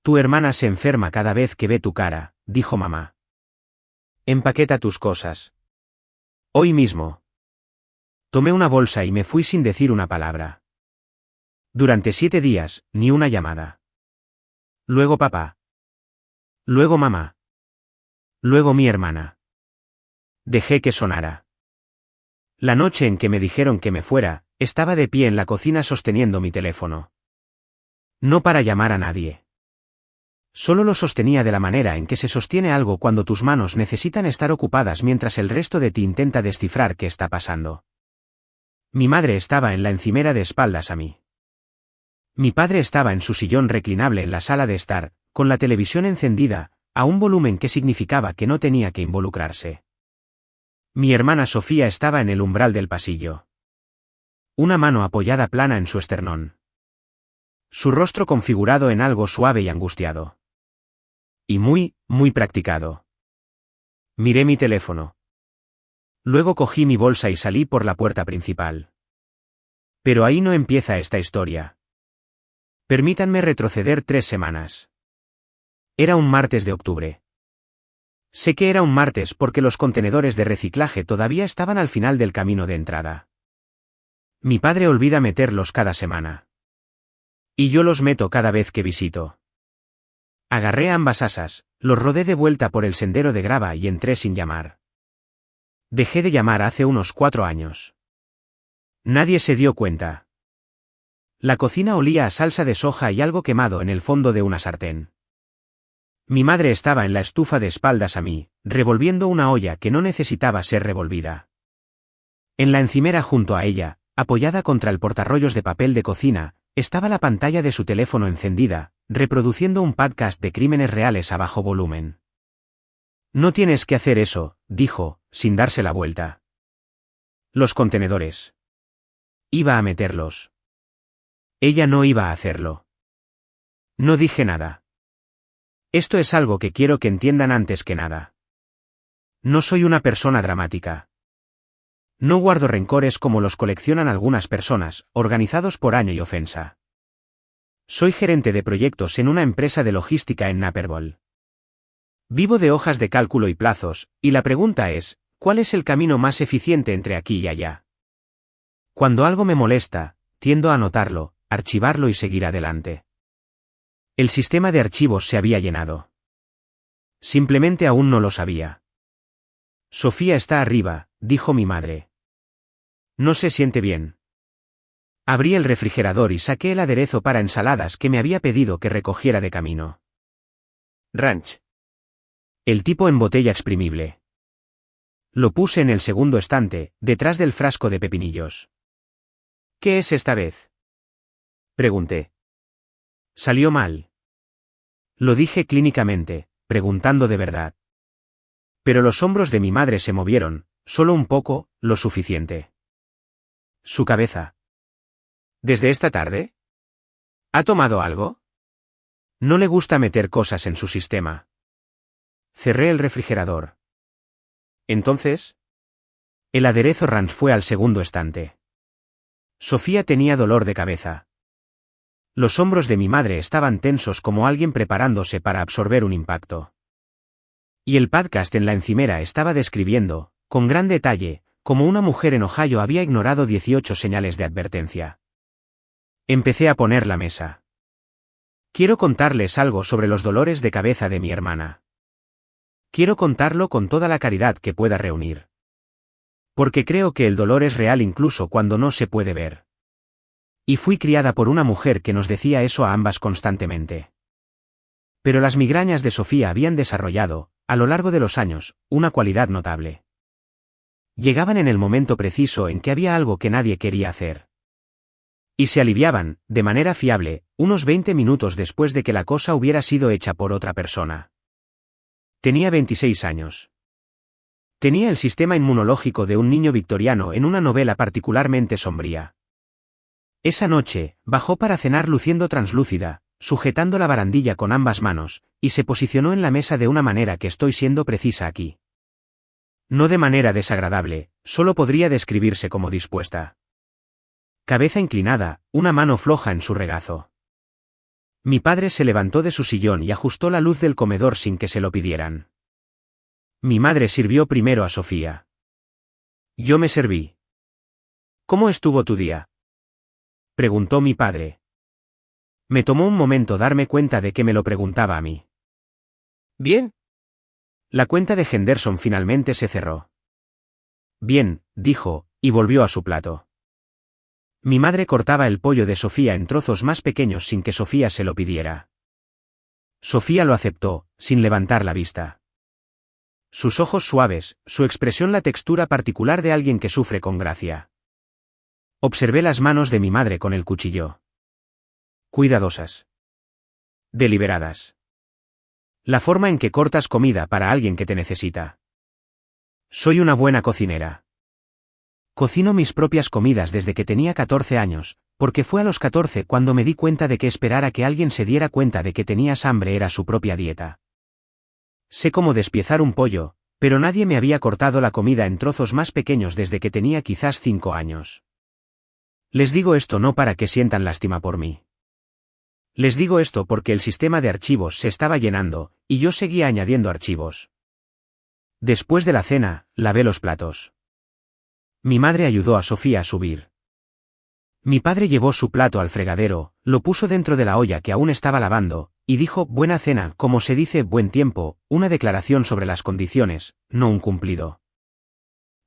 Tu hermana se enferma cada vez que ve tu cara, dijo mamá. Empaqueta tus cosas. Hoy mismo. Tomé una bolsa y me fui sin decir una palabra. Durante 7 días, ni una llamada. Luego papá. Luego mamá. Luego mi hermana. Dejé que sonara. La noche en que me dijeron que me fuera, estaba de pie en la cocina sosteniendo mi teléfono. No para llamar a nadie. Solo lo sostenía de la manera en que se sostiene algo cuando tus manos necesitan estar ocupadas mientras el resto de ti intenta descifrar qué está pasando. Mi madre estaba en la encimera de espaldas a mí. Mi padre estaba en su sillón reclinable en la sala de estar, con la televisión encendida, a un volumen que significaba que no tenía que involucrarse. Mi hermana Sofía estaba en el umbral del pasillo. Una mano apoyada plana en su esternón. Su rostro configurado en algo suave y angustiado. Y muy, muy practicado. Miré mi teléfono. Luego cogí mi bolsa y salí por la puerta principal. Pero ahí no empieza esta historia. Permítanme retroceder 3 semanas. Era un martes de octubre. Sé que era un martes porque los contenedores de reciclaje todavía estaban al final del camino de entrada. Mi padre olvida meterlos cada semana. Y yo los meto cada vez que visito. Agarré ambas asas, los rodé de vuelta por el sendero de grava y entré sin llamar. Dejé de llamar hace unos 4 años. Nadie se dio cuenta. La cocina olía a salsa de soja y algo quemado en el fondo de una sartén. Mi madre estaba en la estufa de espaldas a mí, revolviendo una olla que no necesitaba ser revolvida. En la encimera junto a ella, apoyada contra el portarrollos de papel de cocina, estaba la pantalla de su teléfono encendida, reproduciendo un podcast de crímenes reales a bajo volumen. No tienes que hacer eso, dijo, sin darse la vuelta. Los contenedores. Iba a meterlos. Ella no iba a hacerlo. No dije nada. Esto es algo que quiero que entiendan antes que nada. No soy una persona dramática. No guardo rencores como los coleccionan algunas personas, organizados por año y ofensa. Soy gerente de proyectos en una empresa de logística en Naperville. Vivo de hojas de cálculo y plazos, y la pregunta es, ¿cuál es el camino más eficiente entre aquí y allá? Cuando algo me molesta, tiendo a anotarlo, archivarlo y seguir adelante. El sistema de archivos se había llenado. Simplemente aún no lo sabía. Sofía está arriba, dijo mi madre. No se siente bien. Abrí el refrigerador y saqué el aderezo para ensaladas que me había pedido que recogiera de camino. Ranch. El tipo en botella exprimible. Lo puse en el segundo estante, detrás del frasco de pepinillos. ¿Qué es esta vez? Pregunté. Salió mal. Lo dije clínicamente, preguntando de verdad. Pero los hombros de mi madre se movieron, solo un poco, lo suficiente. Su cabeza. ¿Desde esta tarde? ¿Ha tomado algo? No le gusta meter cosas en su sistema. Cerré el refrigerador. Entonces, el aderezo ranch fue al segundo estante. Sofía tenía dolor de cabeza. Los hombros de mi madre estaban tensos como alguien preparándose para absorber un impacto. Y el podcast en la encimera estaba describiendo, con gran detalle, cómo una mujer en Ohio había ignorado 18 señales de advertencia. Empecé a poner la mesa. Quiero contarles algo sobre los dolores de cabeza de mi hermana. Quiero contarlo con toda la caridad que pueda reunir. Porque creo que el dolor es real incluso cuando no se puede ver. Y fui criada por una mujer que nos decía eso a ambas constantemente. Pero las migrañas de Sofía habían desarrollado, a lo largo de los años, una cualidad notable. Llegaban en el momento preciso en que había algo que nadie quería hacer. Y se aliviaban, de manera fiable, unos 20 minutos después de que la cosa hubiera sido hecha por otra persona. Tenía 26 años. Tenía el sistema inmunológico de un niño victoriano en una novela particularmente sombría. Esa noche, bajó para cenar luciendo translúcida, sujetando la barandilla con ambas manos, y se posicionó en la mesa de una manera que estoy siendo precisa aquí. No de manera desagradable, solo podría describirse como dispuesta. Cabeza inclinada, una mano floja en su regazo. Mi padre se levantó de su sillón y ajustó la luz del comedor sin que se lo pidieran. Mi madre sirvió primero a Sofía. Yo me serví. ¿Cómo estuvo tu día?, preguntó mi padre. Me tomó un momento darme cuenta de que me lo preguntaba a mí. Bien. La cuenta de Henderson finalmente se cerró. Bien, dijo, y volvió a su plato. Mi madre cortaba el pollo de Sofía en trozos más pequeños sin que Sofía se lo pidiera. Sofía lo aceptó, sin levantar la vista. Sus ojos suaves, su expresión la textura particular de alguien que sufre con gracia. Observé las manos de mi madre con el cuchillo. Cuidadosas. Deliberadas. La forma en que cortas comida para alguien que te necesita. Soy una buena cocinera. Cocino mis propias comidas desde que tenía 14 años, porque fue a los 14 cuando me di cuenta de que esperar a que alguien se diera cuenta de que tenías hambre era su propia dieta. Sé cómo despiezar un pollo, pero nadie me había cortado la comida en trozos más pequeños desde que tenía quizás 5 años. Les digo esto no para que sientan lástima por mí. Les digo esto porque el sistema de archivos se estaba llenando, y yo seguía añadiendo archivos. Después de la cena, lavé los platos. Mi madre ayudó a Sofía a subir. Mi padre llevó su plato al fregadero, lo puso dentro de la olla que aún estaba lavando, y dijo buena cena, como se dice buen tiempo, una declaración sobre las condiciones, no un cumplido.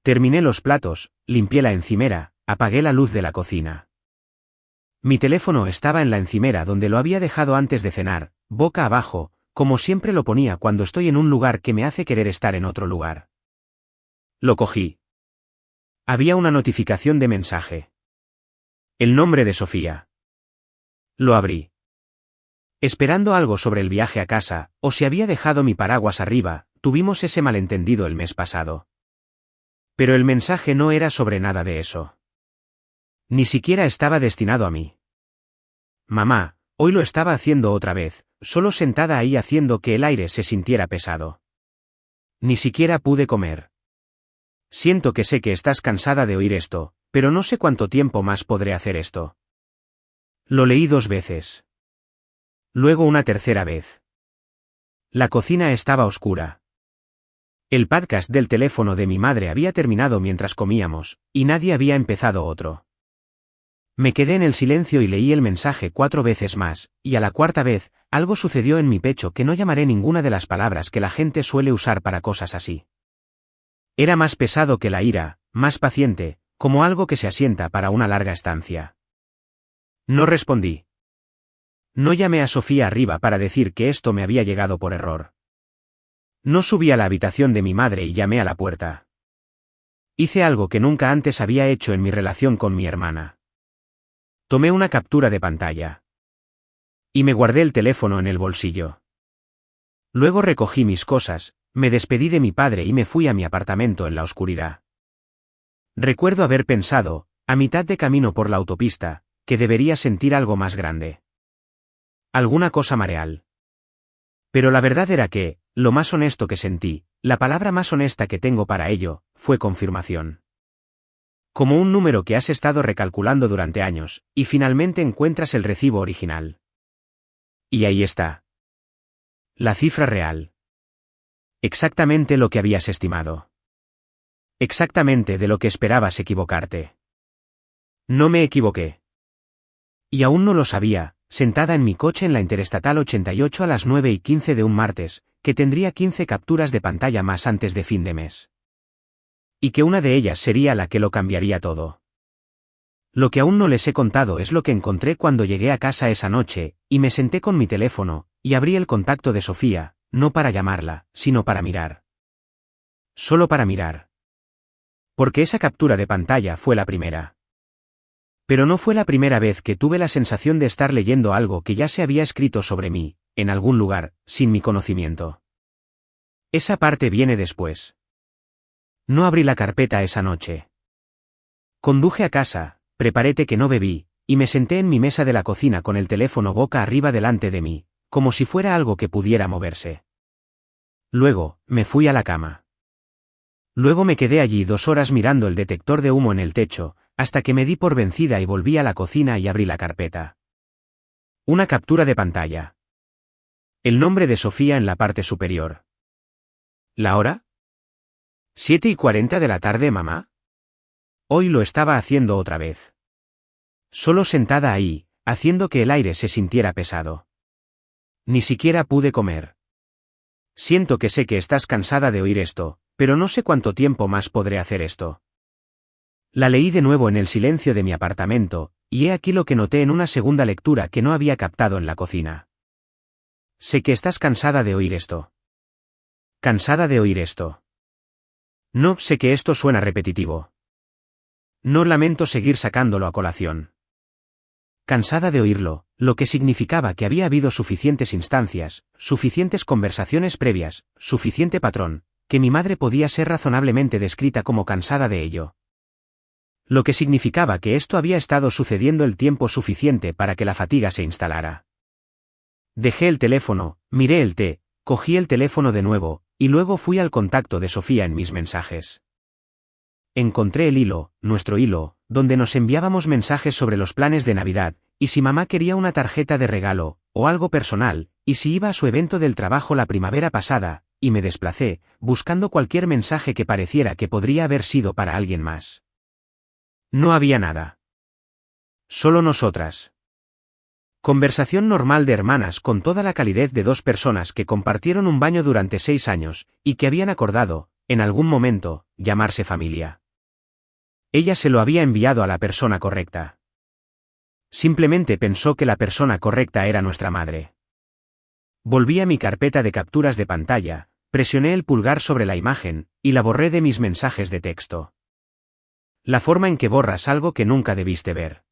Terminé los platos, limpié la encimera, apagué la luz de la cocina. Mi teléfono estaba en la encimera donde lo había dejado antes de cenar, boca abajo, como siempre lo ponía cuando estoy en un lugar que me hace querer estar en otro lugar. Lo cogí. Había una notificación de mensaje. El nombre de Sofía. Lo abrí. Esperando algo sobre el viaje a casa, o si había dejado mi paraguas arriba, tuvimos ese malentendido el mes pasado. Pero el mensaje no era sobre nada de eso. Ni siquiera estaba destinado a mí. Mamá, hoy lo estaba haciendo otra vez, solo sentada ahí haciendo que el aire se sintiera pesado. Ni siquiera pude comer. Siento que sé que estás cansada de oír esto, pero no sé cuánto tiempo más podré hacer esto. Lo leí 2 veces. Luego una tercera vez. La cocina estaba oscura. El podcast del teléfono de mi madre había terminado mientras comíamos, y nadie había empezado otro. Me quedé en el silencio y leí el mensaje 4 veces más, y a la 4ª vez, algo sucedió en mi pecho que no llamaré ninguna de las palabras que la gente suele usar para cosas así. Era más pesado que la ira, más paciente, como algo que se asienta para una larga estancia. No respondí. No llamé a Sofía arriba para decir que esto me había llegado por error. No subí a la habitación de mi madre y llamé a la puerta. Hice algo que nunca antes había hecho en mi relación con mi hermana. Tomé una captura de pantalla. Y me guardé el teléfono en el bolsillo. Luego recogí mis cosas, me despedí de mi padre y me fui a mi apartamento en la oscuridad. Recuerdo haber pensado, a mitad de camino por la autopista, que debería sentir algo más grande. Alguna cosa mareal. Pero la verdad era que, lo más honesto que sentí, la palabra más honesta que tengo para ello, fue confirmación. Como un número que has estado recalculando durante años, y finalmente encuentras el recibo original. Y ahí está. La cifra real. Exactamente lo que habías estimado. Exactamente de lo que esperabas equivocarte. No me equivoqué. Y aún no lo sabía, sentada en mi coche en la Interestatal 88 a las 9:15 de un martes, que tendría 15 capturas de pantalla más antes de fin de mes. Y que una de ellas sería la que lo cambiaría todo. Lo que aún no les he contado es lo que encontré cuando llegué a casa esa noche, y me senté con mi teléfono, y abrí el contacto de Sofía, no para llamarla, sino para mirar. Solo para mirar. Porque esa captura de pantalla fue la primera. Pero no fue la primera vez que tuve la sensación de estar leyendo algo que ya se había escrito sobre mí, en algún lugar, sin mi conocimiento. Esa parte viene después. No abrí la carpeta esa noche. Conduje a casa, preparé té que no bebí, y me senté en mi mesa de la cocina con el teléfono boca arriba delante de mí, como si fuera algo que pudiera moverse. Luego, me fui a la cama. Luego me quedé allí 2 horas mirando el detector de humo en el techo, hasta que me di por vencida y volví a la cocina y abrí la carpeta. Una captura de pantalla. El nombre de Sofía en la parte superior. ¿La hora? 7:40 de la tarde, mamá. Hoy lo estaba haciendo otra vez. Solo sentada ahí, haciendo que el aire se sintiera pesado. Ni siquiera pude comer. Siento que sé que estás cansada de oír esto, pero no sé cuánto tiempo más podré hacer esto. La leí de nuevo en el silencio de mi apartamento, y he aquí lo que noté en una segunda lectura que no había captado en la cocina. Sé que estás cansada de oír esto. ¿Cansada de oír esto? No, sé que esto suena repetitivo. No lamento seguir sacándolo a colación. Cansada de oírlo, lo que significaba que había habido suficientes instancias, suficientes conversaciones previas, suficiente patrón, que mi madre podía ser razonablemente descrita como cansada de ello. Lo que significaba que esto había estado sucediendo el tiempo suficiente para que la fatiga se instalara. Dejé el teléfono, miré el té, cogí el teléfono de nuevo, y luego fui al contacto de Sofía en mis mensajes. Encontré el hilo, nuestro hilo, donde nos enviábamos mensajes sobre los planes de Navidad, y si mamá quería una tarjeta de regalo, o algo personal, y si iba a su evento del trabajo la primavera pasada, y me desplacé, buscando cualquier mensaje que pareciera que podría haber sido para alguien más. No había nada. Solo nosotras. Conversación normal de hermanas con toda la calidez de dos personas que compartieron un baño durante 6 años, y que habían acordado, en algún momento, llamarse familia. Ella se lo había enviado a la persona correcta. Simplemente pensó que la persona correcta era nuestra madre. Volví a mi carpeta de capturas de pantalla, presioné el pulgar sobre la imagen, y la borré de mis mensajes de texto. La forma en que borras algo que nunca debiste ver.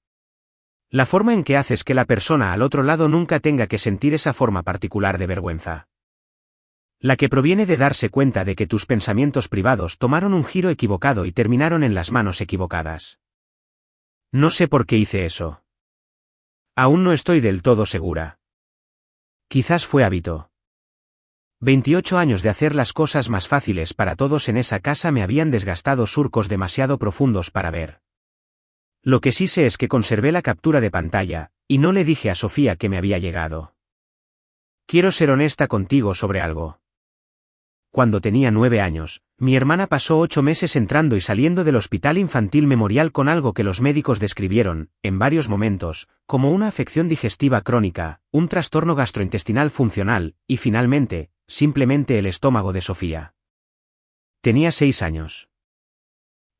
La forma en que haces que la persona al otro lado nunca tenga que sentir esa forma particular de vergüenza. La que proviene de darse cuenta de que tus pensamientos privados tomaron un giro equivocado y terminaron en las manos equivocadas. No sé por qué hice eso. Aún no estoy del todo segura. Quizás fue hábito. 28 años de hacer las cosas más fáciles para todos en esa casa me habían desgastado surcos demasiado profundos para ver. Lo que sí sé es que conservé la captura de pantalla, y no le dije a Sofía que me había llegado. Quiero ser honesta contigo sobre algo. Cuando tenía 9 años, mi hermana pasó 8 meses entrando y saliendo del Hospital Infantil Memorial con algo que los médicos describieron, en varios momentos, como una afección digestiva crónica, un trastorno gastrointestinal funcional, y finalmente, simplemente el estómago de Sofía. Tenía 6 años.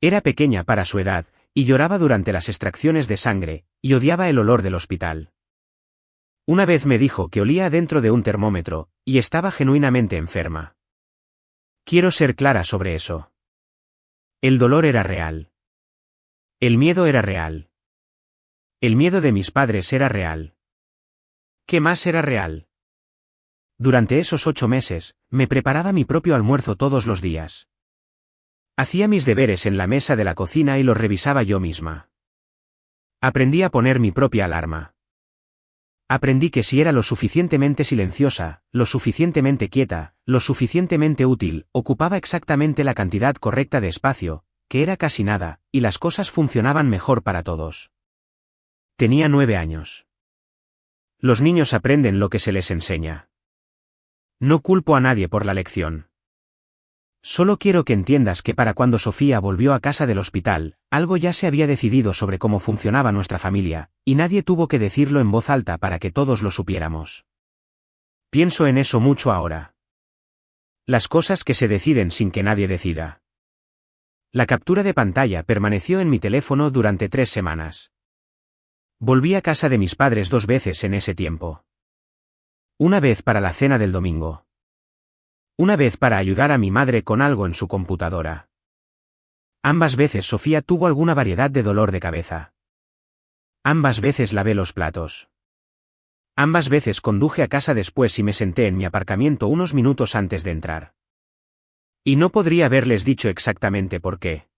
Era pequeña para su edad, y lloraba durante las extracciones de sangre, y odiaba el olor del hospital. Una vez me dijo que olía dentro de un termómetro, y estaba genuinamente enferma. Quiero ser clara sobre eso. El dolor era real. El miedo era real. El miedo de mis padres era real. ¿Qué más era real? Durante esos 8 meses, me preparaba mi propio almuerzo todos los días. Hacía mis deberes en la mesa de la cocina y los revisaba yo misma. Aprendí a poner mi propia alarma. Aprendí que si era lo suficientemente silenciosa, lo suficientemente quieta, lo suficientemente útil, ocupaba exactamente la cantidad correcta de espacio, que era casi nada, y las cosas funcionaban mejor para todos. Tenía 9 años. Los niños aprenden lo que se les enseña. No culpo a nadie por la lección. Solo quiero que entiendas que para cuando Sofía volvió a casa del hospital, algo ya se había decidido sobre cómo funcionaba nuestra familia, y nadie tuvo que decirlo en voz alta para que todos lo supiéramos. Pienso en eso mucho ahora. Las cosas que se deciden sin que nadie decida. La captura de pantalla permaneció en mi teléfono durante 3 semanas. Volví a casa de mis padres 2 veces en ese tiempo. Una vez para la cena del domingo. Una vez para ayudar a mi madre con algo en su computadora. Ambas veces Sofía tuvo alguna variedad de dolor de cabeza. Ambas veces lavé los platos. Ambas veces conduje a casa después y me senté en mi aparcamiento unos minutos antes de entrar. Y no podría haberles dicho exactamente por qué.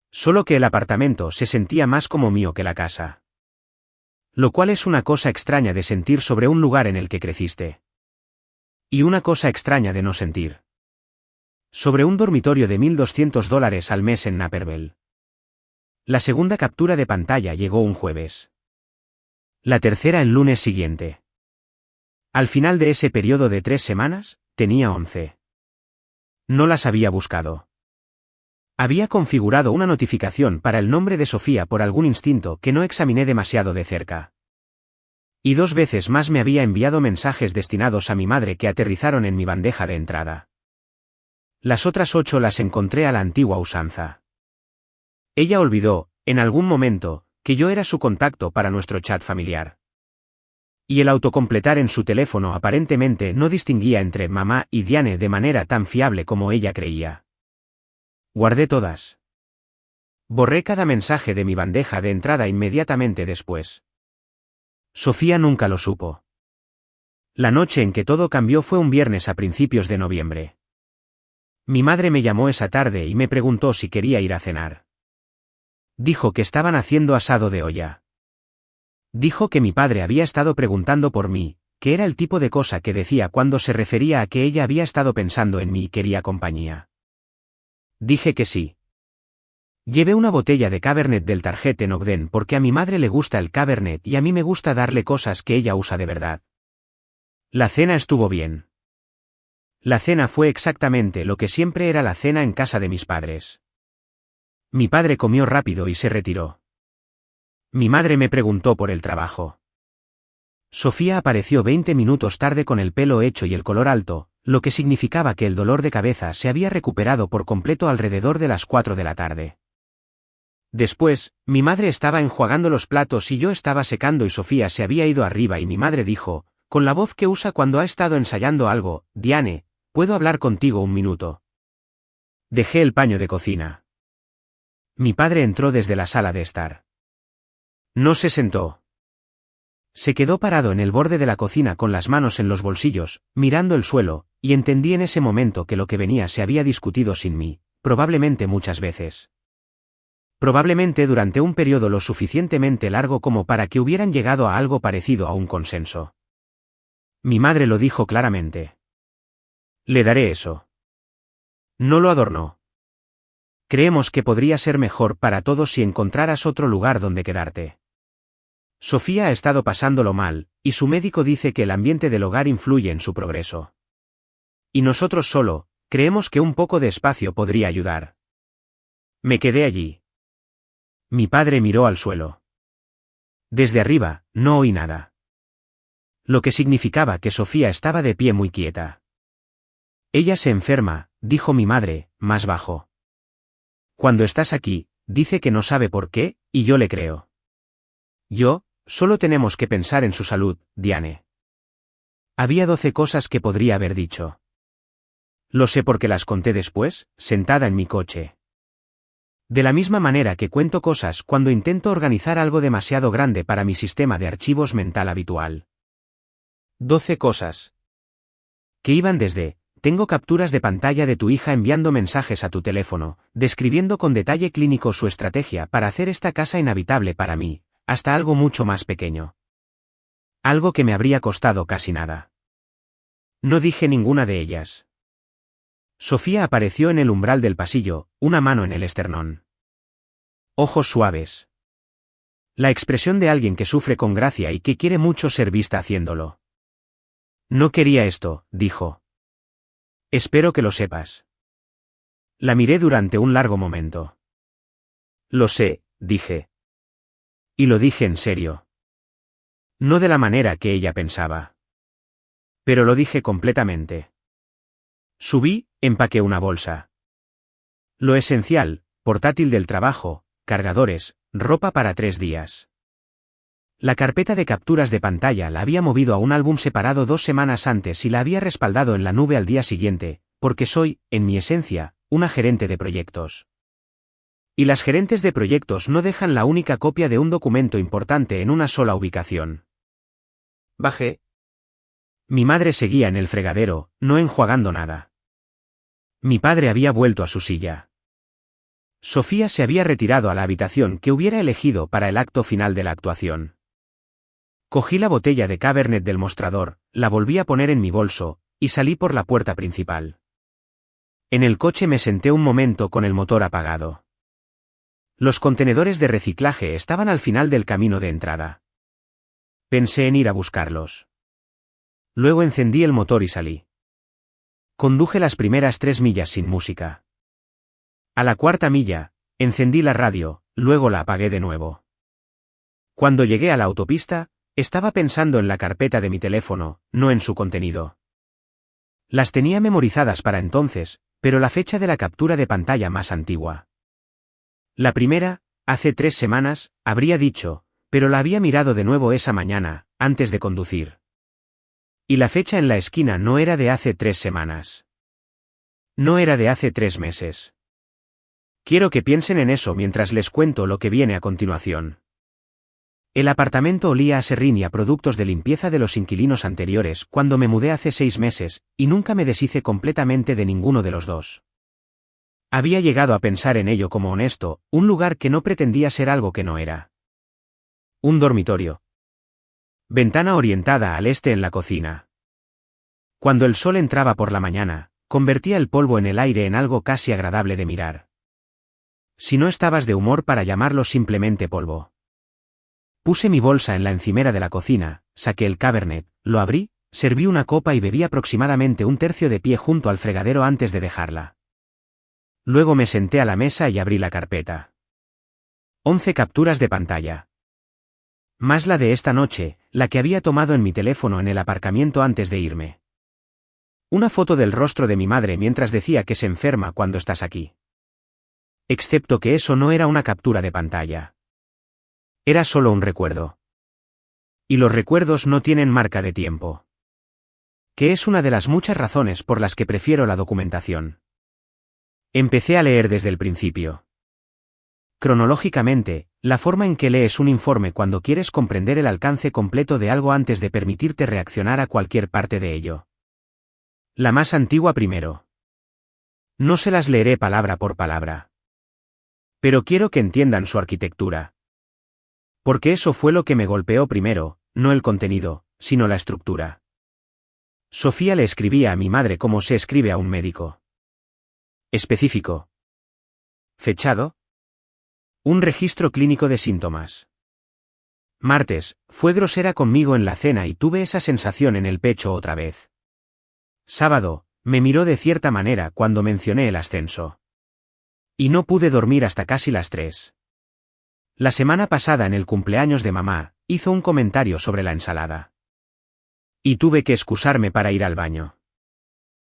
Solo que el apartamento se sentía más como mío que la casa. Lo cual es una cosa extraña de sentir sobre un lugar en el que creciste. Y una cosa extraña de no sentir. Sobre un dormitorio de $1,200 al mes en Naperville. La segunda captura de pantalla llegó un jueves. La tercera el lunes siguiente. Al final de ese periodo de 3 semanas, tenía 11. No las había buscado. Había configurado una notificación para el nombre de Sofía por algún instinto que no examiné demasiado de cerca. Y 2 veces más me había enviado mensajes destinados a mi madre que aterrizaron en mi bandeja de entrada. Las otras 8 las encontré a la antigua usanza. Ella olvidó, en algún momento, que yo era su contacto para nuestro chat familiar. Y el autocompletar en su teléfono aparentemente no distinguía entre mamá y Diane de manera tan fiable como ella creía. Guardé todas. Borré cada mensaje de mi bandeja de entrada inmediatamente después. Sofía nunca lo supo. La noche en que todo cambió fue un viernes a principios de noviembre. Mi madre me llamó esa tarde y me preguntó si quería ir a cenar. Dijo que estaban haciendo asado de olla. Dijo que mi padre había estado preguntando por mí, que era el tipo de cosa que decía cuando se refería a que ella había estado pensando en mí y quería compañía. Dije que sí. Llevé una botella de Cabernet del Target en Ogden porque a mi madre le gusta el Cabernet y a mí me gusta darle cosas que ella usa de verdad. La cena estuvo bien. La cena fue exactamente lo que siempre era la cena en casa de mis padres. Mi padre comió rápido y se retiró. Mi madre me preguntó por el trabajo. Sofía apareció 20 minutos tarde con el pelo hecho y el color alto, lo que significaba que el dolor de cabeza se había recuperado por completo alrededor de las 4 de la tarde. Después, mi madre estaba enjuagando los platos y yo estaba secando y Sofía se había ido arriba y mi madre dijo, con la voz que usa cuando ha estado ensayando algo, Diane, ¿puedo hablar contigo un minuto? Dejé el paño de cocina. Mi padre entró desde la sala de estar. No se sentó. Se quedó parado en el borde de la cocina con las manos en los bolsillos, mirando el suelo, y entendí en ese momento que lo que venía se había discutido sin mí, probablemente muchas veces. Probablemente durante un periodo lo suficientemente largo como para que hubieran llegado a algo parecido a un consenso. Mi madre lo dijo claramente. Le daré eso. No lo adornó. Creemos que podría ser mejor para todos si encontraras otro lugar donde quedarte. Sofía ha estado pasándolo mal, y su médico dice que el ambiente del hogar influye en su progreso. Y nosotros solo, creemos que un poco de espacio podría ayudar. Me quedé allí. Mi padre miró al suelo. Desde arriba, no oí nada. Lo que significaba que Sofía estaba de pie muy quieta. Ella se enferma, dijo mi madre, más bajo. Cuando estás aquí, dice que no sabe por qué, y yo le creo. Solo tenemos que pensar en su salud, Diane. Había 12 cosas que podría haber dicho. Lo sé porque las conté después, sentada en mi coche. De la misma manera que cuento cosas cuando intento organizar algo demasiado grande para mi sistema de archivos mental habitual. 12 cosas. Que iban desde, tengo capturas de pantalla de tu hija enviando mensajes a tu teléfono, describiendo con detalle clínico su estrategia para hacer esta casa inhabitable para mí, hasta algo mucho más pequeño. Algo que me habría costado casi nada. No dije ninguna de ellas. Sofía apareció en el umbral del pasillo, una mano en el esternón. Ojos suaves. La expresión de alguien que sufre con gracia y que quiere mucho ser vista haciéndolo. No quería esto, dijo. Espero que lo sepas. La miré durante un largo momento. Lo sé, dije. Y lo dije en serio. No de la manera que ella pensaba. Pero lo dije completamente. Subí, empaqué una bolsa. Lo esencial, portátil del trabajo, cargadores, ropa para 3 días. La carpeta de capturas de pantalla la había movido a un álbum separado 2 semanas antes y la había respaldado en la nube al día siguiente, porque soy, en mi esencia, una gerente de proyectos. Y las gerentes de proyectos no dejan la única copia de un documento importante en una sola ubicación. Bajé. Mi madre seguía en el fregadero, no enjuagando nada. Mi padre había vuelto a su silla. Sofía se había retirado a la habitación que hubiera elegido para el acto final de la actuación. Cogí la botella de Cabernet del mostrador, la volví a poner en mi bolso, y salí por la puerta principal. En el coche me senté un momento con el motor apagado. Los contenedores de reciclaje estaban al final del camino de entrada. Pensé en ir a buscarlos. Luego encendí el motor y salí. Conduje las primeras 3 millas sin música. A la 4ª milla, encendí la radio, luego la apagué de nuevo. Cuando llegué a la autopista, estaba pensando en la carpeta de mi teléfono, no en su contenido. Las tenía memorizadas para entonces, pero la fecha de la captura de pantalla más antigua. La primera, hace 3 semanas, habría dicho, pero la había mirado de nuevo esa mañana, antes de conducir. Y la fecha en la esquina no era de hace 3 semanas. No era de hace 3 meses. Quiero que piensen en eso mientras les cuento lo que viene a continuación. El apartamento olía a serrín y a productos de limpieza de los inquilinos anteriores cuando me mudé hace 6 meses, y nunca me deshice completamente de ninguno de los dos. Había llegado a pensar en ello como honesto, un lugar que no pretendía ser algo que no era. Un dormitorio. Ventana orientada al este en la cocina. Cuando el sol entraba por la mañana, convertía el polvo en el aire en algo casi agradable de mirar. Si no estabas de humor para llamarlo simplemente polvo. Puse mi bolsa en la encimera de la cocina, saqué el Cabernet, lo abrí, serví una copa y bebí aproximadamente un tercio de pie junto al fregadero antes de dejarla. Luego me senté a la mesa y abrí la carpeta. 11 capturas de pantalla. Más la de esta noche, la que había tomado en mi teléfono en el aparcamiento antes de irme. Una foto del rostro de mi madre mientras decía que se enferma cuando estás aquí. Excepto que eso no era una captura de pantalla. Era solo un recuerdo. Y los recuerdos no tienen marca de tiempo. Que es una de las muchas razones por las que prefiero la documentación. Empecé a leer desde el principio. Cronológicamente, la forma en que lees un informe cuando quieres comprender el alcance completo de algo antes de permitirte reaccionar a cualquier parte de ello. La más antigua primero. No se las leeré palabra por palabra. Pero quiero que entiendan su arquitectura. Porque eso fue lo que me golpeó primero, no el contenido, sino la estructura. Sofía le escribía a mi madre como se escribe a un médico. Específico. Fechado. Un registro clínico de síntomas. Martes, fue grosera conmigo en la cena y tuve esa sensación en el pecho otra vez. Sábado, me miró de cierta manera cuando mencioné el ascenso. Y no pude dormir hasta casi las 3. La semana pasada en el cumpleaños de mamá, hizo un comentario sobre la ensalada. Y tuve que excusarme para ir al baño.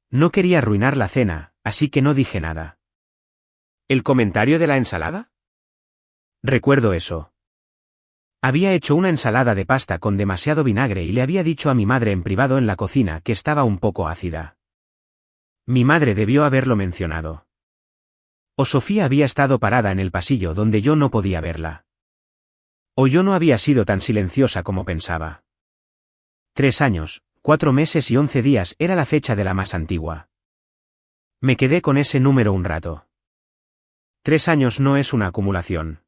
No quería arruinar la cena, así que no dije nada. ¿El comentario de la ensalada? Recuerdo eso. Había hecho una ensalada de pasta con demasiado vinagre y le había dicho a mi madre en privado en la cocina que estaba un poco ácida. Mi madre debió haberlo mencionado. O Sofía había estado parada en el pasillo donde yo no podía verla. O yo no había sido tan silenciosa como pensaba. 3 años, 4 meses y 11 días era la fecha de la más antigua. Me quedé con ese número un rato. 3 años no es una acumulación.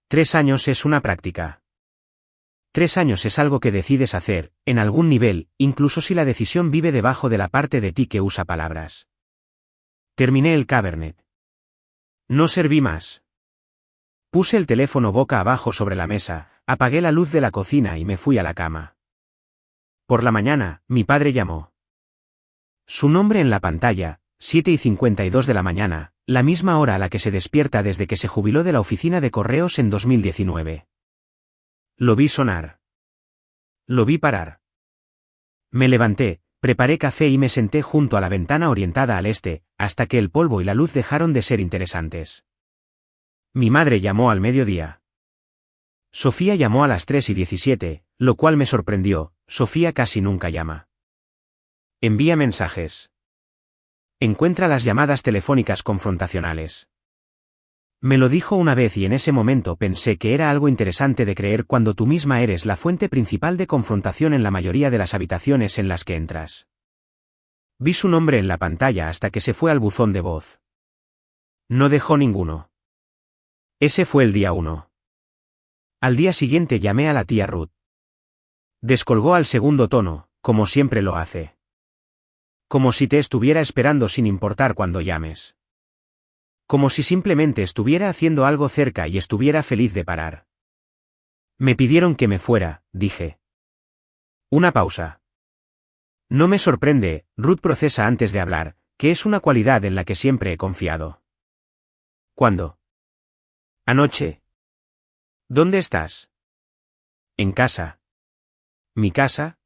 3 años es una práctica. 3 años es algo que decides hacer, en algún nivel, incluso si la decisión vive debajo de la parte de ti que usa palabras. Terminé el Cabernet. No serví más. Puse el teléfono boca abajo sobre la mesa, apagué la luz de la cocina y me fui a la cama. Por la mañana, mi padre llamó. Su nombre en la pantalla, 7:52 de la mañana, la misma hora a la que se despierta desde que se jubiló de la oficina de correos en 2019. Lo vi sonar. Lo vi parar. Me levanté, preparé café y me senté junto a la ventana orientada al este, hasta que el polvo y la luz dejaron de ser interesantes. Mi madre llamó al mediodía. Sofía llamó a las 3:17, lo cual me sorprendió, Sofía casi nunca llama. Envía mensajes. Encuentra las llamadas telefónicas confrontacionales. Me lo dijo una vez y en ese momento pensé que era algo interesante de creer cuando tú misma eres la fuente principal de confrontación en la mayoría de las habitaciones en las que entras. Vi su nombre en la pantalla hasta que se fue al buzón de voz. No dejó ninguno. Ese fue el día 1. Al día siguiente llamé a la tía Ruth. Descolgó al segundo tono, como siempre lo hace. Como si te estuviera esperando sin importar cuando llames. Como si simplemente estuviera haciendo algo cerca y estuviera feliz de parar. Me pidieron que me fuera, dije. Una pausa. No me sorprende, Ruth procesa antes de hablar, que es una cualidad en la que siempre he confiado. ¿Cuándo? Anoche. ¿Dónde estás? En casa. ¿Mi casa?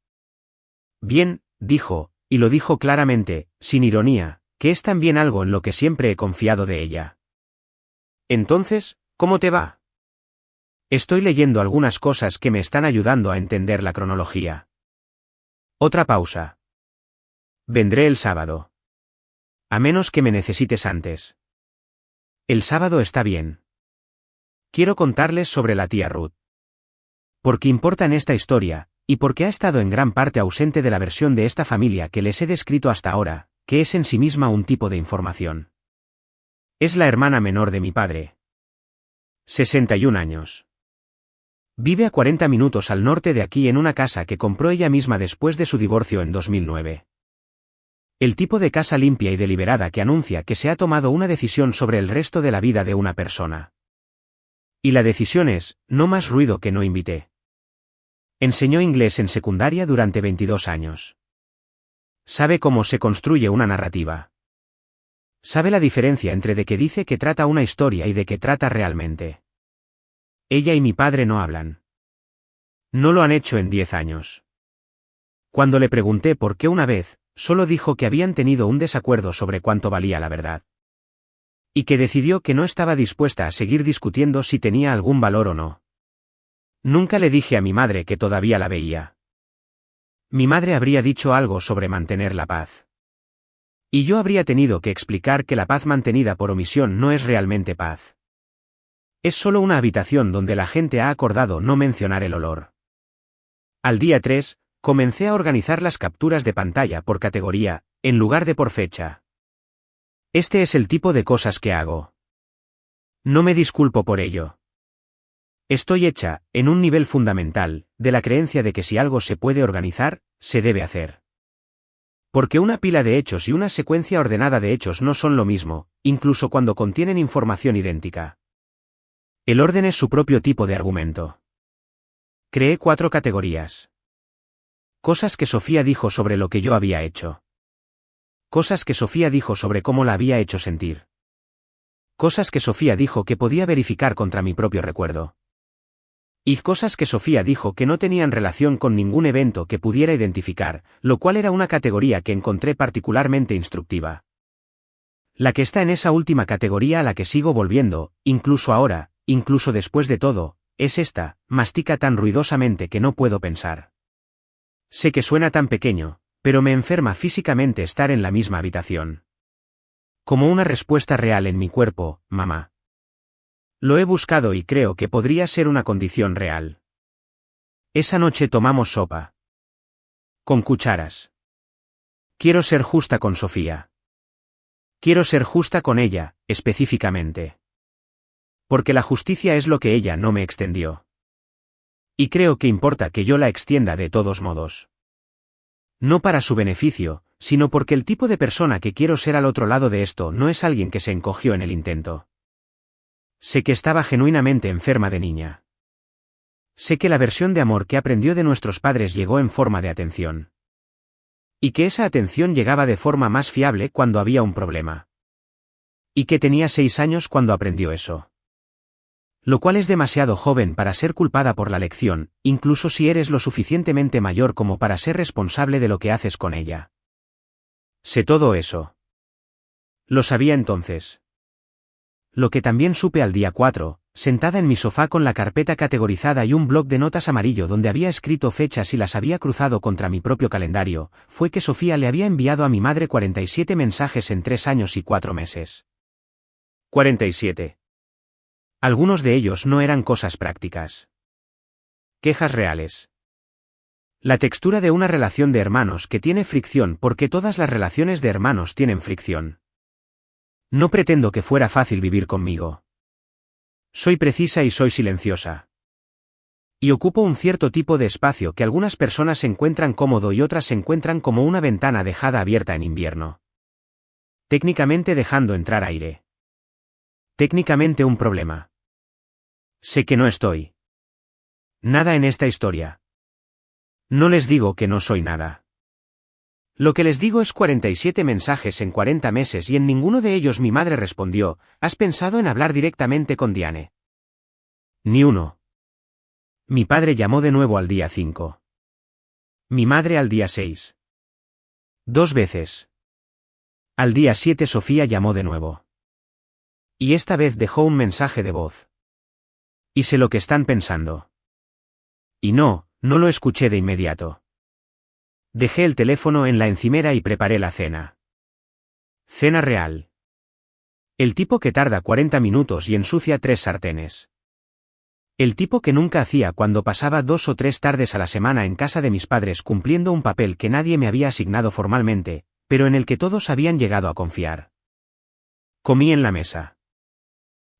Bien, dijo, y lo dijo claramente, sin ironía, que es también algo en lo que siempre he confiado de ella. Entonces, ¿cómo te va? Estoy leyendo algunas cosas que me están ayudando a entender la cronología. Otra pausa. Vendré el sábado. A menos que me necesites antes. El sábado está bien. Quiero contarles sobre la tía Ruth. Porque importa en esta historia, y porque ha estado en gran parte ausente de la versión de esta familia que les he descrito hasta ahora, que es en sí misma un tipo de información. Es la hermana menor de mi padre. 61 años. Vive a 40 minutos al norte de aquí en una casa que compró ella misma después de su divorcio en 2009. El tipo de casa limpia y deliberada que anuncia que se ha tomado una decisión sobre el resto de la vida de una persona. Y la decisión es, no más ruido que no invité. Enseñó inglés en secundaria durante 22 años. Sabe cómo se construye una narrativa. Sabe la diferencia entre de que dice que trata una historia y de que trata realmente. Ella y mi padre no hablan. No lo han hecho en 10 años. Cuando le pregunté por qué una vez, solo dijo que habían tenido un desacuerdo sobre cuánto valía la verdad. Y que decidió que no estaba dispuesta a seguir discutiendo si tenía algún valor o no. Nunca le dije a mi madre que todavía la veía. Mi madre habría dicho algo sobre mantener la paz. Y yo habría tenido que explicar que la paz mantenida por omisión no es realmente paz. Es solo una habitación donde la gente ha acordado no mencionar el olor. Al día 3, comencé a organizar las capturas de pantalla por categoría, en lugar de por fecha. Este es el tipo de cosas que hago. No me disculpo por ello. Estoy hecha, en un nivel fundamental, de la creencia de que si algo se puede organizar, se debe hacer. Porque una pila de hechos y una secuencia ordenada de hechos no son lo mismo, incluso cuando contienen información idéntica. El orden es su propio tipo de argumento. Creé 4 categorías. Cosas que Sofía dijo sobre lo que yo había hecho. Cosas que Sofía dijo sobre cómo la había hecho sentir. Cosas que Sofía dijo que podía verificar contra mi propio recuerdo. Y cosas que Sofía dijo que no tenían relación con ningún evento que pudiera identificar, lo cual era una categoría que encontré particularmente instructiva. La que está en esa última categoría a la que sigo volviendo, incluso ahora, incluso después de todo, es esta, mastica tan ruidosamente que no puedo pensar. Sé que suena tan pequeño, pero me enferma físicamente estar en la misma habitación. Como una respuesta real en mi cuerpo, mamá. Lo he buscado y creo que podría ser una condición real. Esa noche tomamos sopa. Con cucharas. Quiero ser justa con Sofía. Quiero ser justa con ella, específicamente. Porque la justicia es lo que ella no me extendió. Y creo que importa que yo la extienda de todos modos. No para su beneficio, sino porque el tipo de persona que quiero ser al otro lado de esto no es alguien que se encogió en el intento. Sé que estaba genuinamente enferma de niña. Sé que la versión de amor que aprendió de nuestros padres llegó en forma de atención. Y que esa atención llegaba de forma más fiable cuando había un problema. Y que tenía 6 años cuando aprendió eso. Lo cual es demasiado joven para ser culpada por la lección, incluso si eres lo suficientemente mayor como para ser responsable de lo que haces con ella. Sé todo eso. Lo sabía entonces. Lo que también supe al día 4, sentada en mi sofá con la carpeta categorizada y un bloc de notas amarillo donde había escrito fechas y las había cruzado contra mi propio calendario, fue que Sofía le había enviado a mi madre 47 mensajes en 3 años y 4 meses. 47. Algunos de ellos no eran cosas prácticas. Quejas reales. La textura de una relación de hermanos que tiene fricción porque todas las relaciones de hermanos tienen fricción. No pretendo que fuera fácil vivir conmigo. Soy precisa y soy silenciosa. Y ocupo un cierto tipo de espacio que algunas personas encuentran cómodo y otras se encuentran como una ventana dejada abierta en invierno. Técnicamente dejando entrar aire. Técnicamente un problema. Sé que no estoy Nada en esta historia. No les digo que no soy nada. Lo que les digo es 47 mensajes en 40 meses y en ninguno de ellos mi madre respondió, ¿has pensado en hablar directamente con Diane? Ni uno. Mi padre llamó de nuevo al día 5. Mi madre al día 6. 2 veces. Al día 7 Sofía llamó de nuevo. Y esta vez dejó un mensaje de voz. Y sé lo que están pensando. Y no lo escuché de inmediato. Dejé el teléfono en la encimera y preparé la cena. Cena real. El tipo que tarda 40 minutos y ensucia 3 sartenes. El tipo que nunca hacía cuando pasaba 2 o 3 tardes a la semana en casa de mis padres cumpliendo un papel que nadie me había asignado formalmente, pero en el que todos habían llegado a confiar. Comí en la mesa.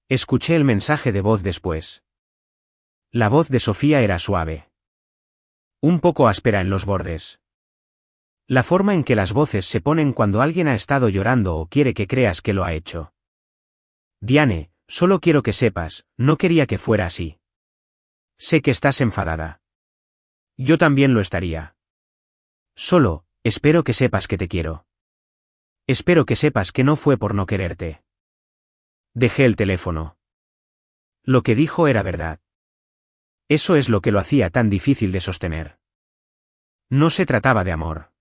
Escuché el mensaje de voz después. La voz de Sofía era suave. Un poco áspera en los bordes. La forma en que las voces se ponen cuando alguien ha estado llorando o quiere que creas que lo ha hecho. Diane, solo quiero que sepas, no quería que fuera así. Sé que estás enfadada. Yo también lo estaría. Solo, espero que sepas que te quiero. Espero que sepas que no fue por no quererte. Dejé el teléfono. Lo que dijo era verdad. Eso es lo que lo hacía tan difícil de sostener. No se trataba de amor.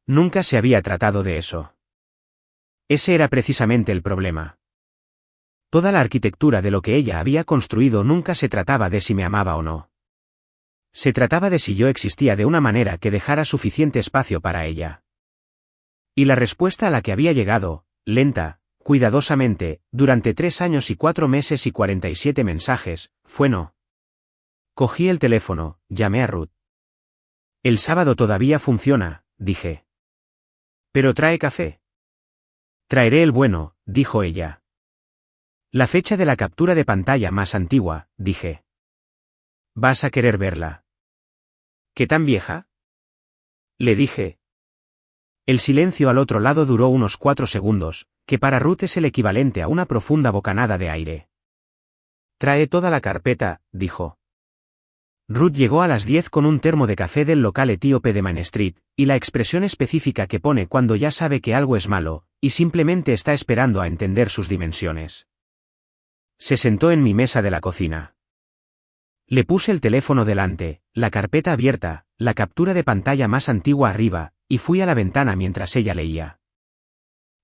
Nunca se había tratado de eso. Ese era precisamente el problema. Toda la arquitectura de lo que ella había construido nunca se trataba de si me amaba o no. Se trataba de si yo existía de una manera que dejara suficiente espacio para ella. Y la respuesta a la que había llegado, lenta, cuidadosamente, durante 3 años y 4 meses y 47 mensajes, fue no. Cogí el teléfono, llamé a Ruth. El sábado todavía funciona, dije. Pero trae café. Traeré el bueno, dijo ella. La fecha de la captura de pantalla más antigua, dije. ¿Vas a querer verla? ¿Qué tan vieja? Le dije. El silencio al otro lado duró unos 4 segundos, que para Ruth es el equivalente a una profunda bocanada de aire. Trae toda la carpeta, dijo. Ruth llegó a las 10 con un termo de café del local etíope de Main Street, y la expresión específica que pone cuando ya sabe que algo es malo, y simplemente está esperando a entender sus dimensiones. Se sentó en mi mesa de la cocina. Le puse el teléfono delante, la carpeta abierta, la captura de pantalla más antigua arriba, y fui a la ventana mientras ella leía.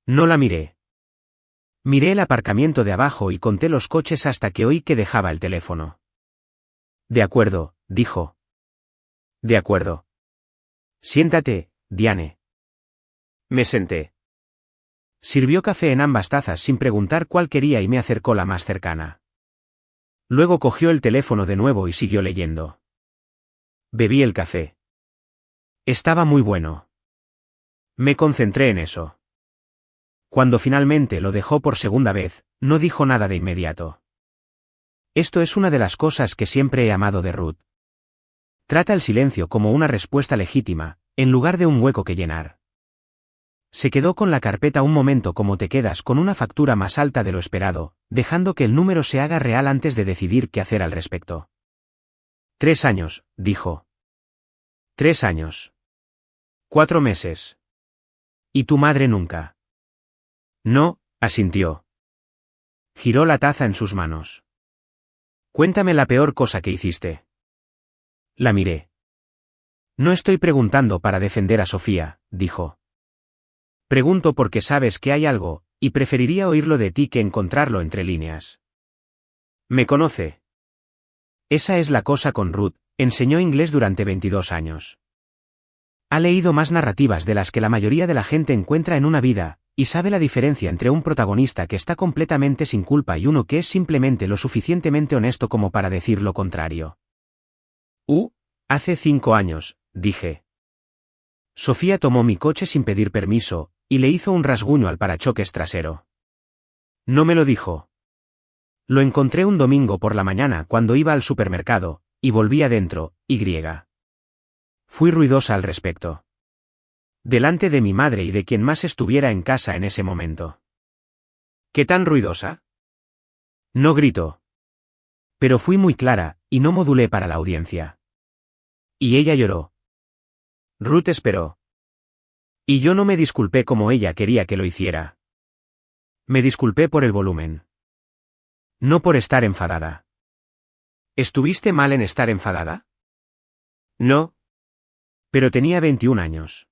No la miré. Miré el aparcamiento de abajo y conté los coches hasta que oí que dejaba el teléfono. De acuerdo, dijo. De acuerdo. Siéntate, Diane. Me senté. Sirvió café en ambas tazas sin preguntar cuál quería y me acercó la más cercana. Luego cogió el teléfono de nuevo y siguió leyendo. Bebí el café. Estaba muy bueno. Me concentré en eso. Cuando finalmente lo dejó por segunda vez, no dijo nada de inmediato. Esto es una de las cosas que siempre he amado de Ruth. Trata el silencio como una respuesta legítima, en lugar de un hueco que llenar. Se quedó con la carpeta un momento como te quedas con una factura más alta de lo esperado, dejando que el número se haga real antes de decidir qué hacer al respecto. 3 años, dijo. 3 años. 4 meses. ¿Y tu madre nunca? No, asintió. Giró la taza en sus manos. Cuéntame la peor cosa que hiciste. La miré. No estoy preguntando para defender a Sofía, dijo. Pregunto porque sabes que hay algo, y preferiría oírlo de ti que encontrarlo entre líneas. ¿Me conoce? Esa es la cosa con Ruth, enseñó inglés durante 22 años. Ha leído más narrativas de las que la mayoría de la gente encuentra en una vida, y sabe la diferencia entre un protagonista que está completamente sin culpa y uno que es simplemente lo suficientemente honesto como para decir lo contrario. Hace 5 años, dije. Sofía tomó mi coche sin pedir permiso, y le hizo un rasguño al parachoques trasero. No me lo dijo. Lo encontré un domingo por la mañana cuando iba al supermercado, y volví adentro, Fui ruidosa al respecto. Delante de mi madre y de quien más estuviera en casa en ese momento. ¿Qué tan ruidosa? No gritó. Pero fui muy clara, y no modulé para la audiencia. Y ella lloró. Ruth esperó. Y yo no me disculpé como ella quería que lo hiciera. Me disculpé por el volumen. No por estar enfadada. ¿Estuviste mal en estar enfadada? No. Pero tenía 21 años.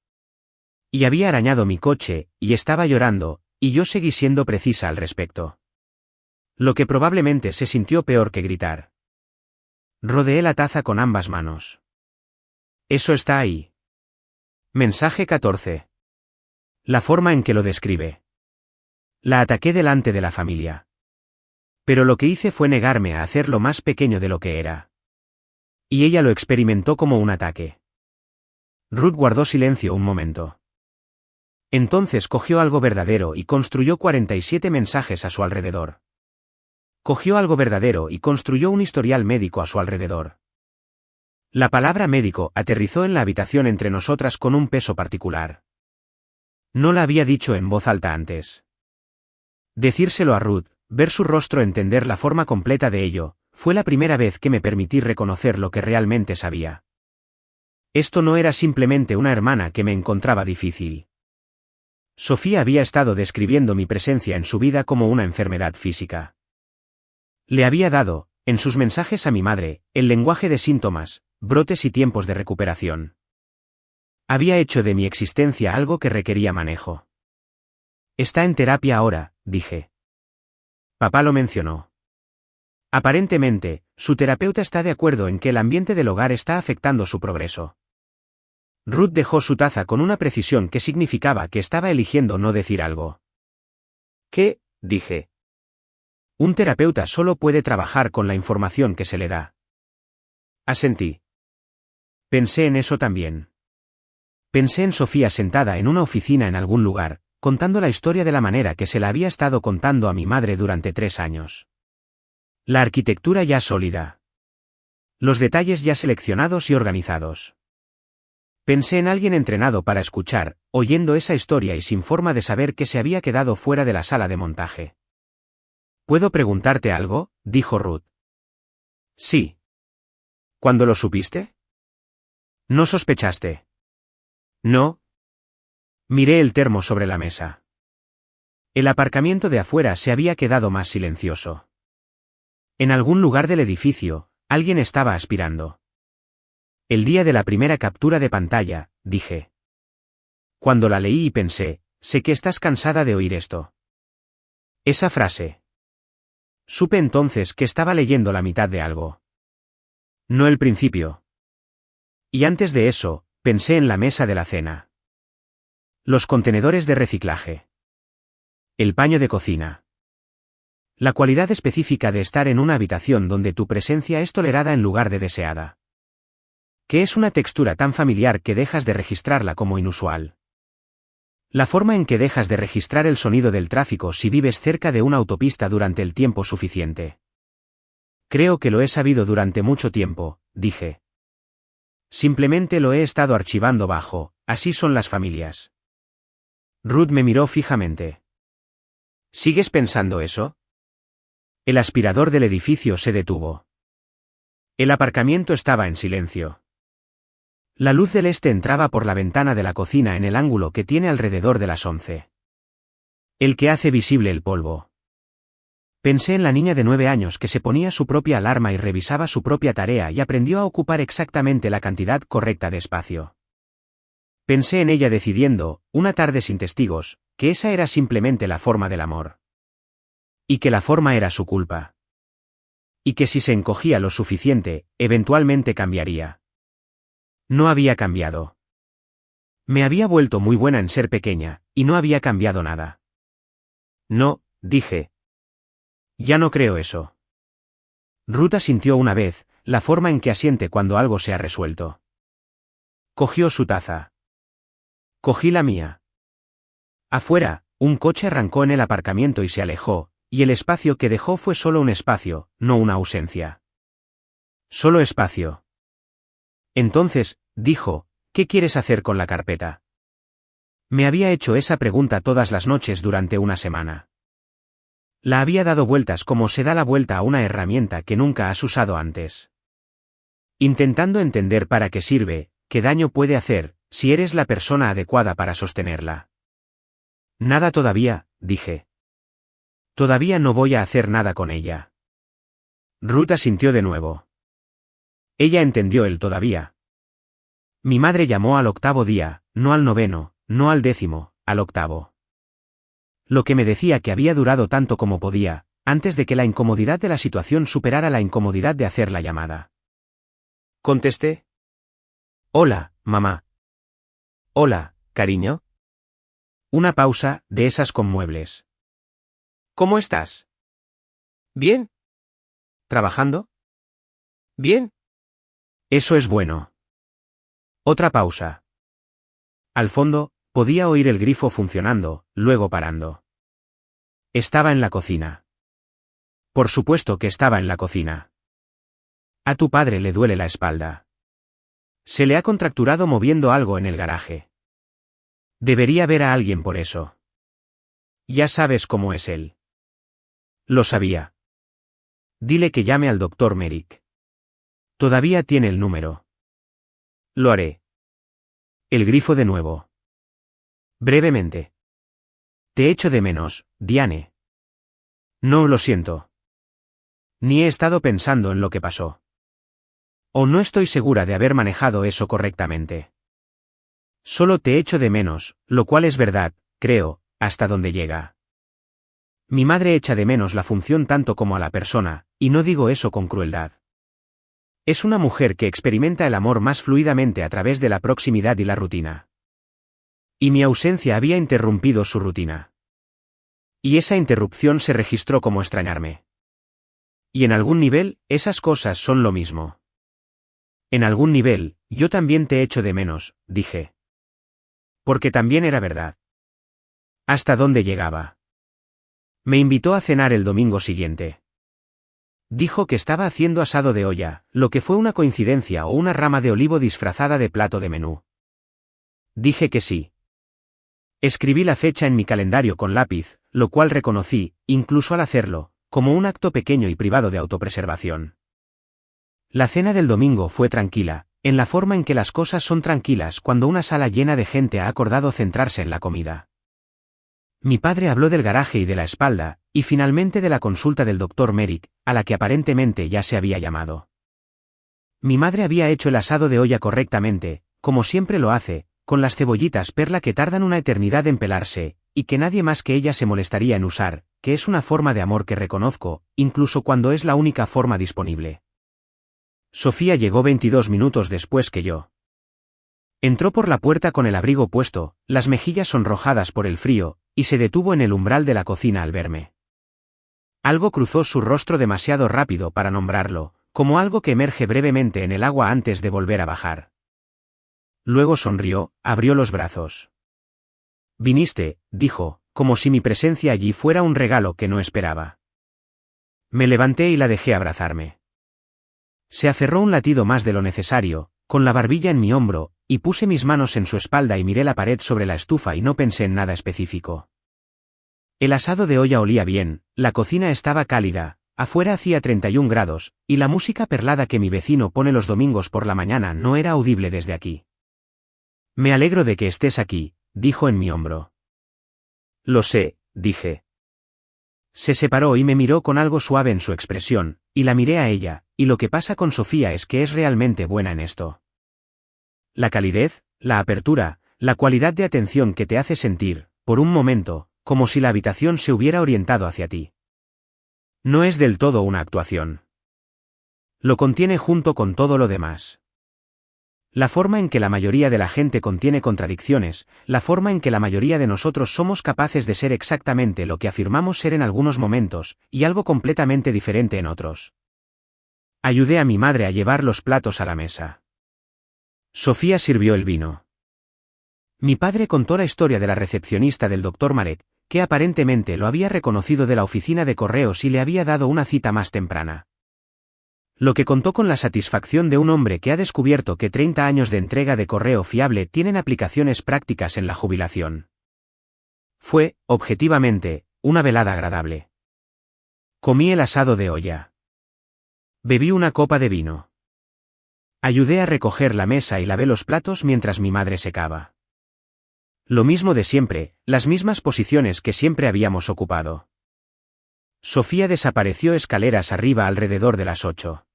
Y había arañado mi coche, y estaba llorando, y yo seguí siendo precisa al respecto. Lo que probablemente se sintió peor que gritar. Rodeé la taza con ambas manos. Eso está ahí. Mensaje 14. La forma en que lo describe. La ataqué delante de la familia. Pero lo que hice fue negarme a hacer lo más pequeño de lo que era. Y ella lo experimentó como un ataque. Ruth guardó silencio un momento. Entonces cogió algo verdadero y construyó 47 mensajes a su alrededor. Cogió algo verdadero y construyó un historial médico a su alrededor. La palabra médico aterrizó en la habitación entre nosotras con un peso particular. No la había dicho en voz alta antes. Decírselo a Ruth, ver su rostro, entender la forma completa de ello, fue la primera vez que me permití reconocer lo que realmente sabía. Esto no era simplemente una hermana que me encontraba difícil. Sofía había estado describiendo mi presencia en su vida como una enfermedad física. Le había dado, en sus mensajes a mi madre, el lenguaje de síntomas, brotes y tiempos de recuperación. Había hecho de mi existencia algo que requería manejo. Está en terapia ahora, dije. Papá lo mencionó. Aparentemente, su terapeuta está de acuerdo en que el ambiente del hogar está afectando su progreso. Ruth dejó su taza con una precisión que significaba que estaba eligiendo no decir algo. ¿Qué? Dije. Un terapeuta solo puede trabajar con la información que se le da. Asentí. Pensé en eso también. Pensé en Sofía sentada en una oficina en algún lugar, contando la historia de la manera que se la había estado contando a mi madre durante 3 años. La arquitectura ya sólida. Los detalles ya seleccionados y organizados. Pensé en alguien entrenado para escuchar, oyendo esa historia y sin forma de saber que se había quedado fuera de la sala de montaje. ¿Puedo preguntarte algo?, dijo Ruth. Sí. ¿Cuándo lo supiste? ¿No sospechaste? No. Miré el termo sobre la mesa. El aparcamiento de afuera se había quedado más silencioso. En algún lugar del edificio, alguien estaba aspirando. El día de la primera captura de pantalla, dije. Cuando la leí y pensé, sé que estás cansada de oír esto. Esa frase. Supe entonces que estaba leyendo la mitad de algo. No el principio. Y antes de eso, pensé en la mesa de la cena. Los contenedores de reciclaje. El paño de cocina. La cualidad específica de estar en una habitación donde tu presencia es tolerada en lugar de deseada. Que es una textura tan familiar que dejas de registrarla como inusual. La forma en que dejas de registrar el sonido del tráfico si vives cerca de una autopista durante el tiempo suficiente. Creo que lo he sabido durante mucho tiempo, dije. Simplemente lo he estado archivando bajo, así son las familias. Ruth me miró fijamente. ¿Sigues pensando eso? El aspirador del edificio se detuvo. El aparcamiento estaba en silencio. La luz del este entraba por la ventana de la cocina en el ángulo que tiene alrededor de las 11. El que hace visible el polvo. Pensé en la niña de 9 años que se ponía su propia alarma y revisaba su propia tarea y aprendió a ocupar exactamente la cantidad correcta de espacio. Pensé en ella decidiendo, una tarde sin testigos, que esa era simplemente la forma del amor. Y que la forma era su culpa. Y que si se encogía lo suficiente, eventualmente cambiaría. No había cambiado. Me había vuelto muy buena en ser pequeña, y no había cambiado nada. No, dije. Ya no creo eso. Ruth asintió una vez, la forma en que asiente cuando algo se ha resuelto. Cogió su taza. Cogí la mía. Afuera, un coche arrancó en el aparcamiento y se alejó, y el espacio que dejó fue solo un espacio, no una ausencia. Solo espacio. Entonces, dijo, ¿qué quieres hacer con la carpeta? Me había hecho esa pregunta todas las noches durante una semana. La había dado vueltas como se da la vuelta a una herramienta que nunca has usado antes. Intentando entender para qué sirve, qué daño puede hacer, si eres la persona adecuada para sostenerla. Nada todavía, dije. Todavía no voy a hacer nada con ella. Ruth asintió de nuevo. Ella entendió el todavía. Mi madre llamó al 8º día, no al 9º, no al 10º, al 8º. Lo que me decía que había durado tanto como podía, antes de que la incomodidad de la situación superara la incomodidad de hacer la llamada. Contesté. Hola, mamá. Hola, cariño. Una pausa, de esas con muebles. ¿Cómo estás? Bien. ¿Trabajando? Bien. Eso es bueno. Otra pausa. Al fondo, podía oír el grifo funcionando, luego parando. Estaba en la cocina. Por supuesto que estaba en la cocina. A tu padre le duele la espalda. Se le ha contracturado moviendo algo en el garaje. Debería ver a alguien por eso. Ya sabes cómo es él. Lo sabía. Dile que llame al doctor Merrick. Todavía tiene el número. Lo haré. El grifo de nuevo. Brevemente. Te echo de menos, Diane. No lo siento. Ni he estado pensando en lo que pasó. O no estoy segura de haber manejado eso correctamente. Solo te echo de menos, lo cual es verdad, creo, hasta donde llega. Mi madre echa de menos la función tanto como a la persona, y no digo eso con crueldad. Es una mujer que experimenta el amor más fluidamente a través de la proximidad y la rutina. Y mi ausencia había interrumpido su rutina. Y esa interrupción se registró como extrañarme. Y en algún nivel, esas cosas son lo mismo. En algún nivel, yo también te echo de menos, dije. Porque también era verdad. ¿Hasta dónde llegaba? Me invitó a cenar el domingo siguiente. Dijo que estaba haciendo asado de olla, lo que fue una coincidencia o una rama de olivo disfrazada de plato de menú. Dije que sí. Escribí la fecha en mi calendario con lápiz, lo cual reconocí, incluso al hacerlo, como un acto pequeño y privado de autopreservación. La cena del domingo fue tranquila, en la forma en que las cosas son tranquilas cuando una sala llena de gente ha acordado centrarse en la comida. Mi padre habló del garaje y de la espalda, y finalmente de la consulta del doctor Merrick, a la que aparentemente ya se había llamado. Mi madre había hecho el asado de olla correctamente, como siempre lo hace, con las cebollitas perla que tardan una eternidad en pelarse, y que nadie más que ella se molestaría en usar, que es una forma de amor que reconozco, incluso cuando es la única forma disponible. Sofía llegó 22 minutos después que yo. Entró por la puerta con el abrigo puesto, las mejillas sonrojadas por el frío, y se detuvo en el umbral de la cocina al verme. Algo cruzó su rostro demasiado rápido para nombrarlo, como algo que emerge brevemente en el agua antes de volver a bajar. Luego sonrió, abrió los brazos. Viniste, dijo, como si mi presencia allí fuera un regalo que no esperaba. Me levanté y la dejé abrazarme. Se aferró un latido más de lo necesario, con la barbilla en mi hombro, y puse mis manos en su espalda y miré la pared sobre la estufa y no pensé en nada específico. El asado de olla olía bien, la cocina estaba cálida, afuera hacía 31 grados, y la música perlada que mi vecino pone los domingos por la mañana no era audible desde aquí. Me alegro de que estés aquí, dijo en mi hombro. Lo sé, dije. Se separó y me miró con algo suave en su expresión, y la miré a ella, y lo que pasa con Sofía es que es realmente buena en esto. La calidez, la apertura, la cualidad de atención que te hace sentir, por un momento, como si la habitación se hubiera orientado hacia ti. No es del todo una actuación. Lo contiene junto con todo lo demás. La forma en que la mayoría de la gente contiene contradicciones, la forma en que la mayoría de nosotros somos capaces de ser exactamente lo que afirmamos ser en algunos momentos, y algo completamente diferente en otros. Ayudé a mi madre a llevar los platos a la mesa. Sofía sirvió el vino. Mi padre contó la historia de la recepcionista del doctor Marek, que aparentemente lo había reconocido de la oficina de correos y le había dado una cita más temprana. Lo que contó con la satisfacción de un hombre que ha descubierto que 30 años de entrega de correo fiable tienen aplicaciones prácticas en la jubilación. Fue, objetivamente, una velada agradable. Comí el asado de olla. Bebí una copa de vino. Ayudé a recoger la mesa y lavé los platos mientras mi madre secaba. Lo mismo de siempre, las mismas posiciones que siempre habíamos ocupado. Sofía desapareció escaleras arriba alrededor de las 8.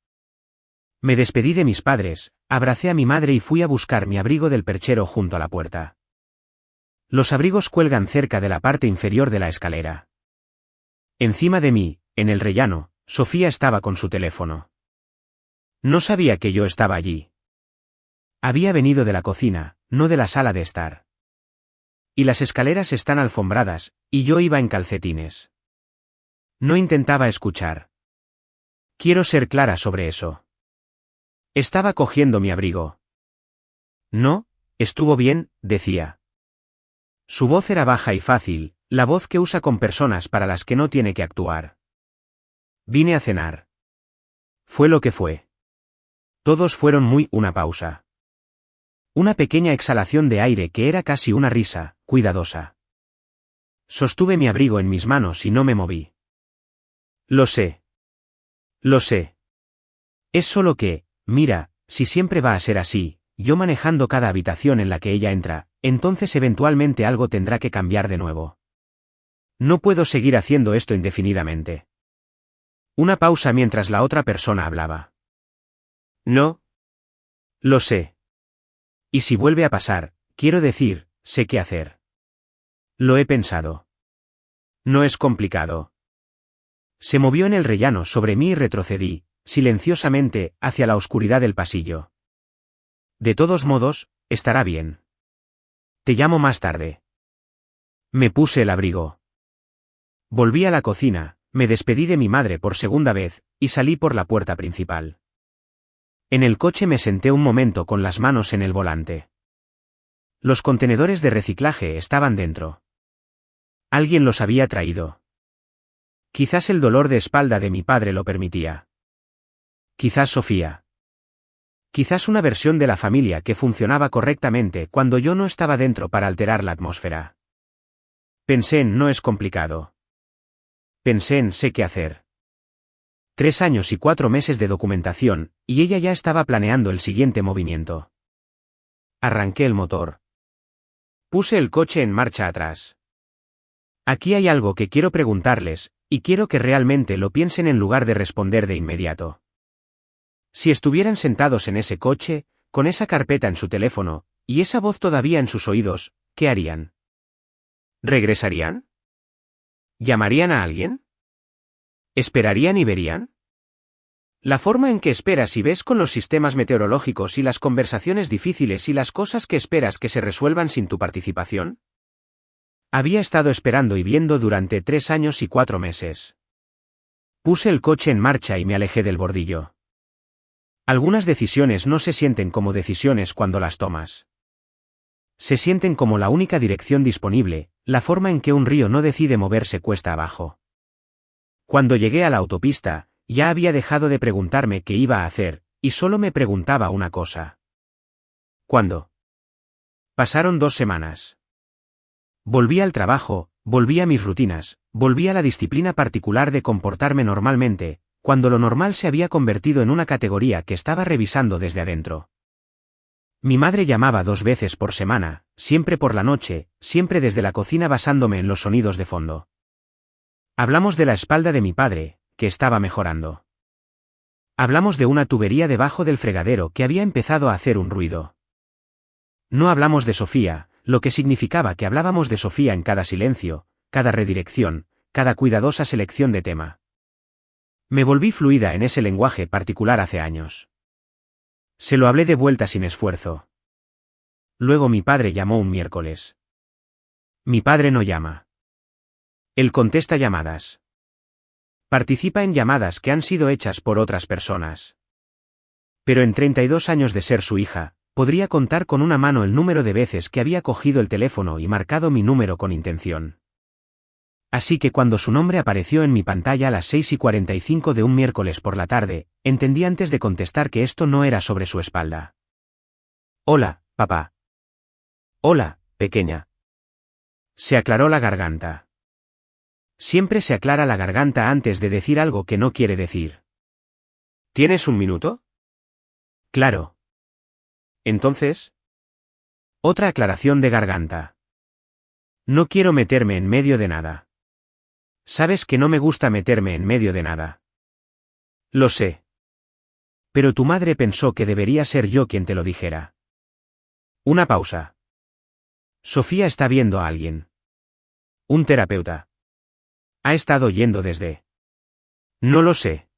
Me despedí de mis padres, abracé a mi madre y fui a buscar mi abrigo del perchero junto a la puerta. Los abrigos cuelgan cerca de la parte inferior de la escalera. Encima de mí, en el rellano, Sofía estaba con su teléfono. No sabía que yo estaba allí. Había venido de la cocina, no de la sala de estar. Y las escaleras están alfombradas, y yo iba en calcetines. No intentaba escuchar. Quiero ser clara sobre eso. Estaba cogiendo mi abrigo. No, estuvo bien, decía. Su voz era baja y fácil, la voz que usa con personas para las que no tiene que actuar. Vine a cenar. Fue lo que fue. Todos fueron una pausa. Una pequeña exhalación de aire que era casi una risa, cuidadosa. Sostuve mi abrigo en mis manos y no me moví. Lo sé. Lo sé. Es solo que, mira, si siempre va a ser así, yo manejando cada habitación en la que ella entra, entonces eventualmente algo tendrá que cambiar de nuevo. No puedo seguir haciendo esto indefinidamente. Una pausa mientras la otra persona hablaba. No. Lo sé. Y si vuelve a pasar, quiero decir, sé qué hacer. Lo he pensado. No es complicado. Se movió en el rellano sobre mí y retrocedí, silenciosamente, hacia la oscuridad del pasillo. De todos modos, estará bien. Te llamo más tarde. Me puse el abrigo. Volví a la cocina, me despedí de mi madre por segunda vez, y salí por la puerta principal. En el coche me senté un momento con las manos en el volante. Los contenedores de reciclaje estaban dentro. Alguien los había traído. Quizás el dolor de espalda de mi padre lo permitía. Quizás Sofía. Quizás una versión de la familia que funcionaba correctamente cuando yo no estaba dentro para alterar la atmósfera. Pensé en no es complicado. Pensé en sé qué hacer. 3 años y 4 meses de documentación, y ella ya estaba planeando el siguiente movimiento. Arranqué el motor. Puse el coche en marcha atrás. Aquí hay algo que quiero preguntarles, y quiero que realmente lo piensen en lugar de responder de inmediato. Si estuvieran sentados en ese coche, con esa carpeta en su teléfono, y esa voz todavía en sus oídos, ¿qué harían? ¿Regresarían? ¿Llamarían a alguien? ¿Esperarían y verían? La forma en que esperas y ves con los sistemas meteorológicos y las conversaciones difíciles y las cosas que esperas que se resuelvan sin tu participación. Había estado esperando y viendo durante 3 años y 4 meses. Puse el coche en marcha y me alejé del bordillo. Algunas decisiones no se sienten como decisiones cuando las tomas. Se sienten como la única dirección disponible, la forma en que un río no decide moverse cuesta abajo. Cuando llegué a la autopista, ya había dejado de preguntarme qué iba a hacer, y solo me preguntaba una cosa. ¿Cuándo? Pasaron 2 semanas. Volví al trabajo, volví a mis rutinas, volví a la disciplina particular de comportarme normalmente, cuando lo normal se había convertido en una categoría que estaba revisando desde adentro. Mi madre llamaba 2 veces por semana, siempre por la noche, siempre desde la cocina basándome en los sonidos de fondo. Hablamos de la espalda de mi padre, que estaba mejorando. Hablamos de una tubería debajo del fregadero que había empezado a hacer un ruido. No hablamos de Sofía, lo que significaba que hablábamos de Sofía en cada silencio, cada redirección, cada cuidadosa selección de tema. Me volví fluida en ese lenguaje particular hace años. Se lo hablé de vuelta sin esfuerzo. Luego mi padre llamó un miércoles. Mi padre no llama. Él contesta llamadas. Participa en llamadas que han sido hechas por otras personas. Pero en 32 años de ser su hija, podría contar con una mano el número de veces que había cogido el teléfono y marcado mi número con intención. Así que cuando su nombre apareció en mi pantalla a las 6:45 de un miércoles por la tarde, entendí antes de contestar que esto no era sobre su espalda. Hola, papá. Hola, pequeña. Se aclaró la garganta. Siempre se aclara la garganta antes de decir algo que no quiere decir. ¿Tienes un minuto? Claro. Entonces. Otra aclaración de garganta. No quiero meterme en medio de nada. Sabes que no me gusta meterme en medio de nada. Lo sé. Pero tu madre pensó que debería ser yo quien te lo dijera. Una pausa. Sofía está viendo a alguien. Un terapeuta. Ha estado yendo desde. No lo sé.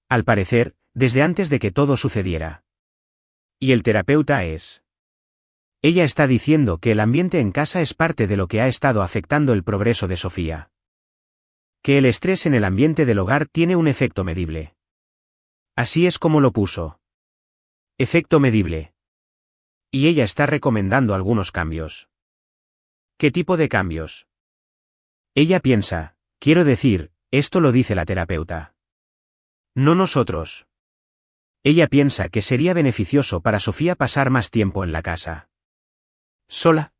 Al parecer, desde antes de que todo sucediera. Y el terapeuta es. Ella está diciendo que el ambiente en casa es parte de lo que ha estado afectando el progreso de Sofía. Que el estrés en el ambiente del hogar tiene un efecto medible. Así es como lo puso. Efecto medible. Y ella está recomendando algunos cambios. ¿Qué tipo de cambios? Ella piensa, quiero decir, esto lo dice la terapeuta. No nosotros. Ella piensa que sería beneficioso para Sofía pasar más tiempo en la casa. ¿Sola?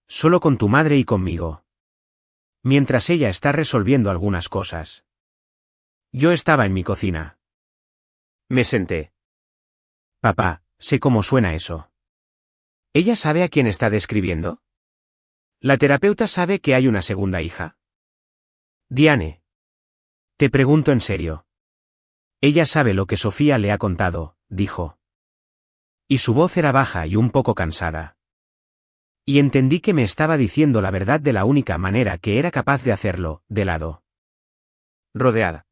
Solo con tu madre y conmigo. Mientras ella está resolviendo algunas cosas. Yo estaba en mi cocina. Me senté. Papá, sé cómo suena eso. ¿Ella sabe a quién está describiendo? ¿La terapeuta sabe que hay una segunda hija? Diane. Te pregunto en serio. Ella sabe lo que Sofía le ha contado, dijo. Y su voz era baja y un poco cansada. Y entendí que me estaba diciendo la verdad de la única manera que era capaz de hacerlo, de lado. Rodeada.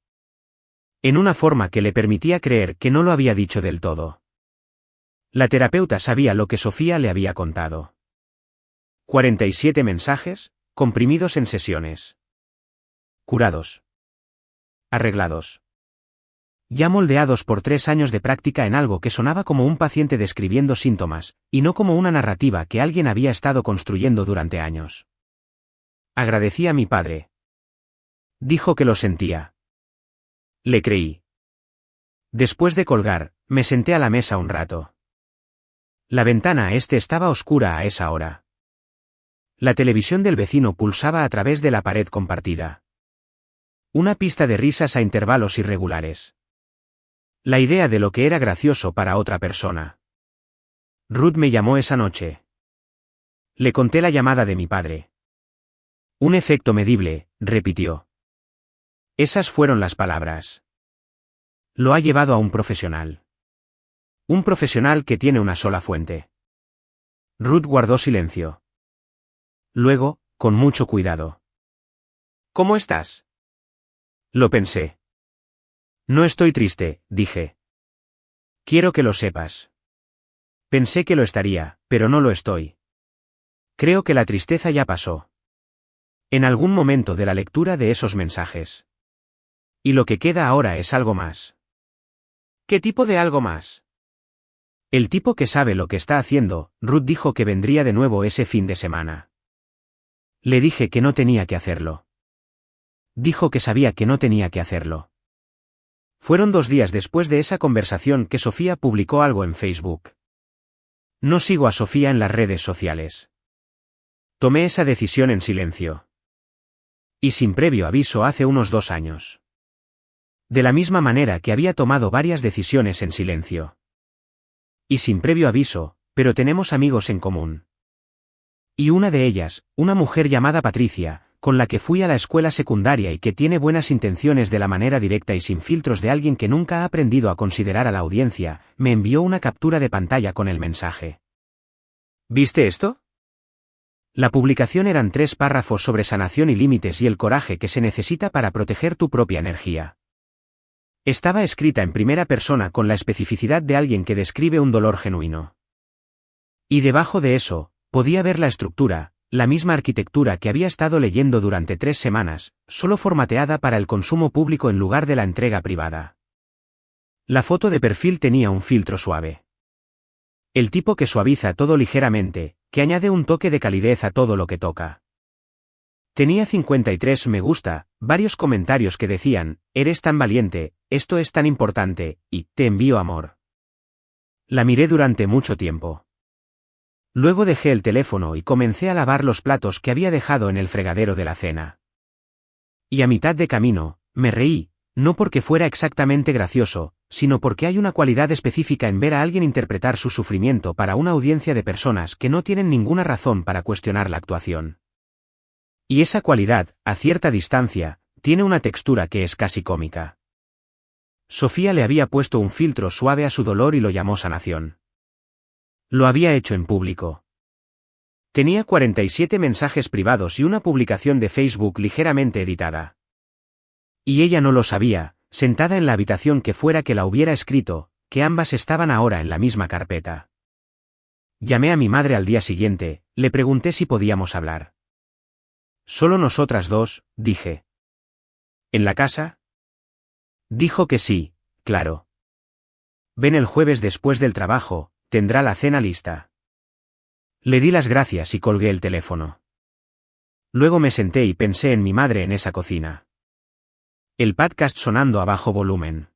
En una forma que le permitía creer que no lo había dicho del todo. La terapeuta sabía lo que Sofía le había contado. 47 mensajes, comprimidos en sesiones. Curados. Arreglados. Ya moldeados por 3 años de práctica en algo que sonaba como un paciente describiendo síntomas, y no como una narrativa que alguien había estado construyendo durante años. Agradecí a mi padre. Dijo que lo sentía. Le creí. Después de colgar, me senté a la mesa un rato. La ventana a este estaba oscura a esa hora. La televisión del vecino pulsaba a través de la pared compartida. Una pista de risas a intervalos irregulares. La idea de lo que era gracioso para otra persona. Ruth me llamó esa noche. Le conté la llamada de mi padre. Un efecto medible, repitió. Esas fueron las palabras. Lo ha llevado a un profesional. Un profesional que tiene una sola fuente. Ruth guardó silencio. Luego, con mucho cuidado. ¿Cómo estás? Lo pensé. No estoy triste, dije. Quiero que lo sepas. Pensé que lo estaría, pero no lo estoy. Creo que la tristeza ya pasó. En algún momento de la lectura de esos mensajes. Y lo que queda ahora es algo más. ¿Qué tipo de algo más? El tipo que sabe lo que está haciendo. Ruth dijo que vendría de nuevo ese fin de semana. Le dije que no tenía que hacerlo. Dijo que sabía que no tenía que hacerlo. Fueron 2 días después de esa conversación que Sofía publicó algo en Facebook. No sigo a Sofía en las redes sociales. Tomé esa decisión en silencio. Y sin previo aviso hace unos 2 años. De la misma manera que había tomado varias decisiones en silencio. Y sin previo aviso, pero tenemos amigos en común. Y una de ellas, una mujer llamada Patricia, con la que fui a la escuela secundaria y que tiene buenas intenciones de la manera directa y sin filtros de alguien que nunca ha aprendido a considerar a la audiencia, me envió una captura de pantalla con el mensaje. ¿Viste esto? La publicación eran 3 párrafos sobre sanación y límites y el coraje que se necesita para proteger tu propia energía. Estaba escrita en primera persona con la especificidad de alguien que describe un dolor genuino. Y debajo de eso, podía ver la estructura, la misma arquitectura que había estado leyendo durante 3 semanas, solo formateada para el consumo público en lugar de la entrega privada. La foto de perfil tenía un filtro suave. El tipo que suaviza todo ligeramente, que añade un toque de calidez a todo lo que toca. Tenía 53 me gusta, varios comentarios que decían, eres tan valiente, esto es tan importante, y te envío amor. La miré durante mucho tiempo. Luego dejé el teléfono y comencé a lavar los platos que había dejado en el fregadero de la cena. Y a mitad de camino, me reí, no porque fuera exactamente gracioso, sino porque hay una cualidad específica en ver a alguien interpretar su sufrimiento para una audiencia de personas que no tienen ninguna razón para cuestionar la actuación. Y esa cualidad, a cierta distancia, tiene una textura que es casi cómica. Sofía le había puesto un filtro suave a su dolor y lo llamó sanación. Lo había hecho en público. Tenía 47 mensajes privados y una publicación de Facebook ligeramente editada. Y ella no lo sabía, sentada en la habitación que fuera que la hubiera escrito, que ambas estaban ahora en la misma carpeta. Llamé a mi madre al día siguiente, le pregunté si podíamos hablar. Solo nosotras dos, dije. ¿En la casa? Dijo que sí, claro. Ven el jueves después del trabajo, tendrá la cena lista. Le di las gracias y colgué el teléfono. Luego me senté y pensé en mi madre en esa cocina. El podcast sonando a bajo volumen.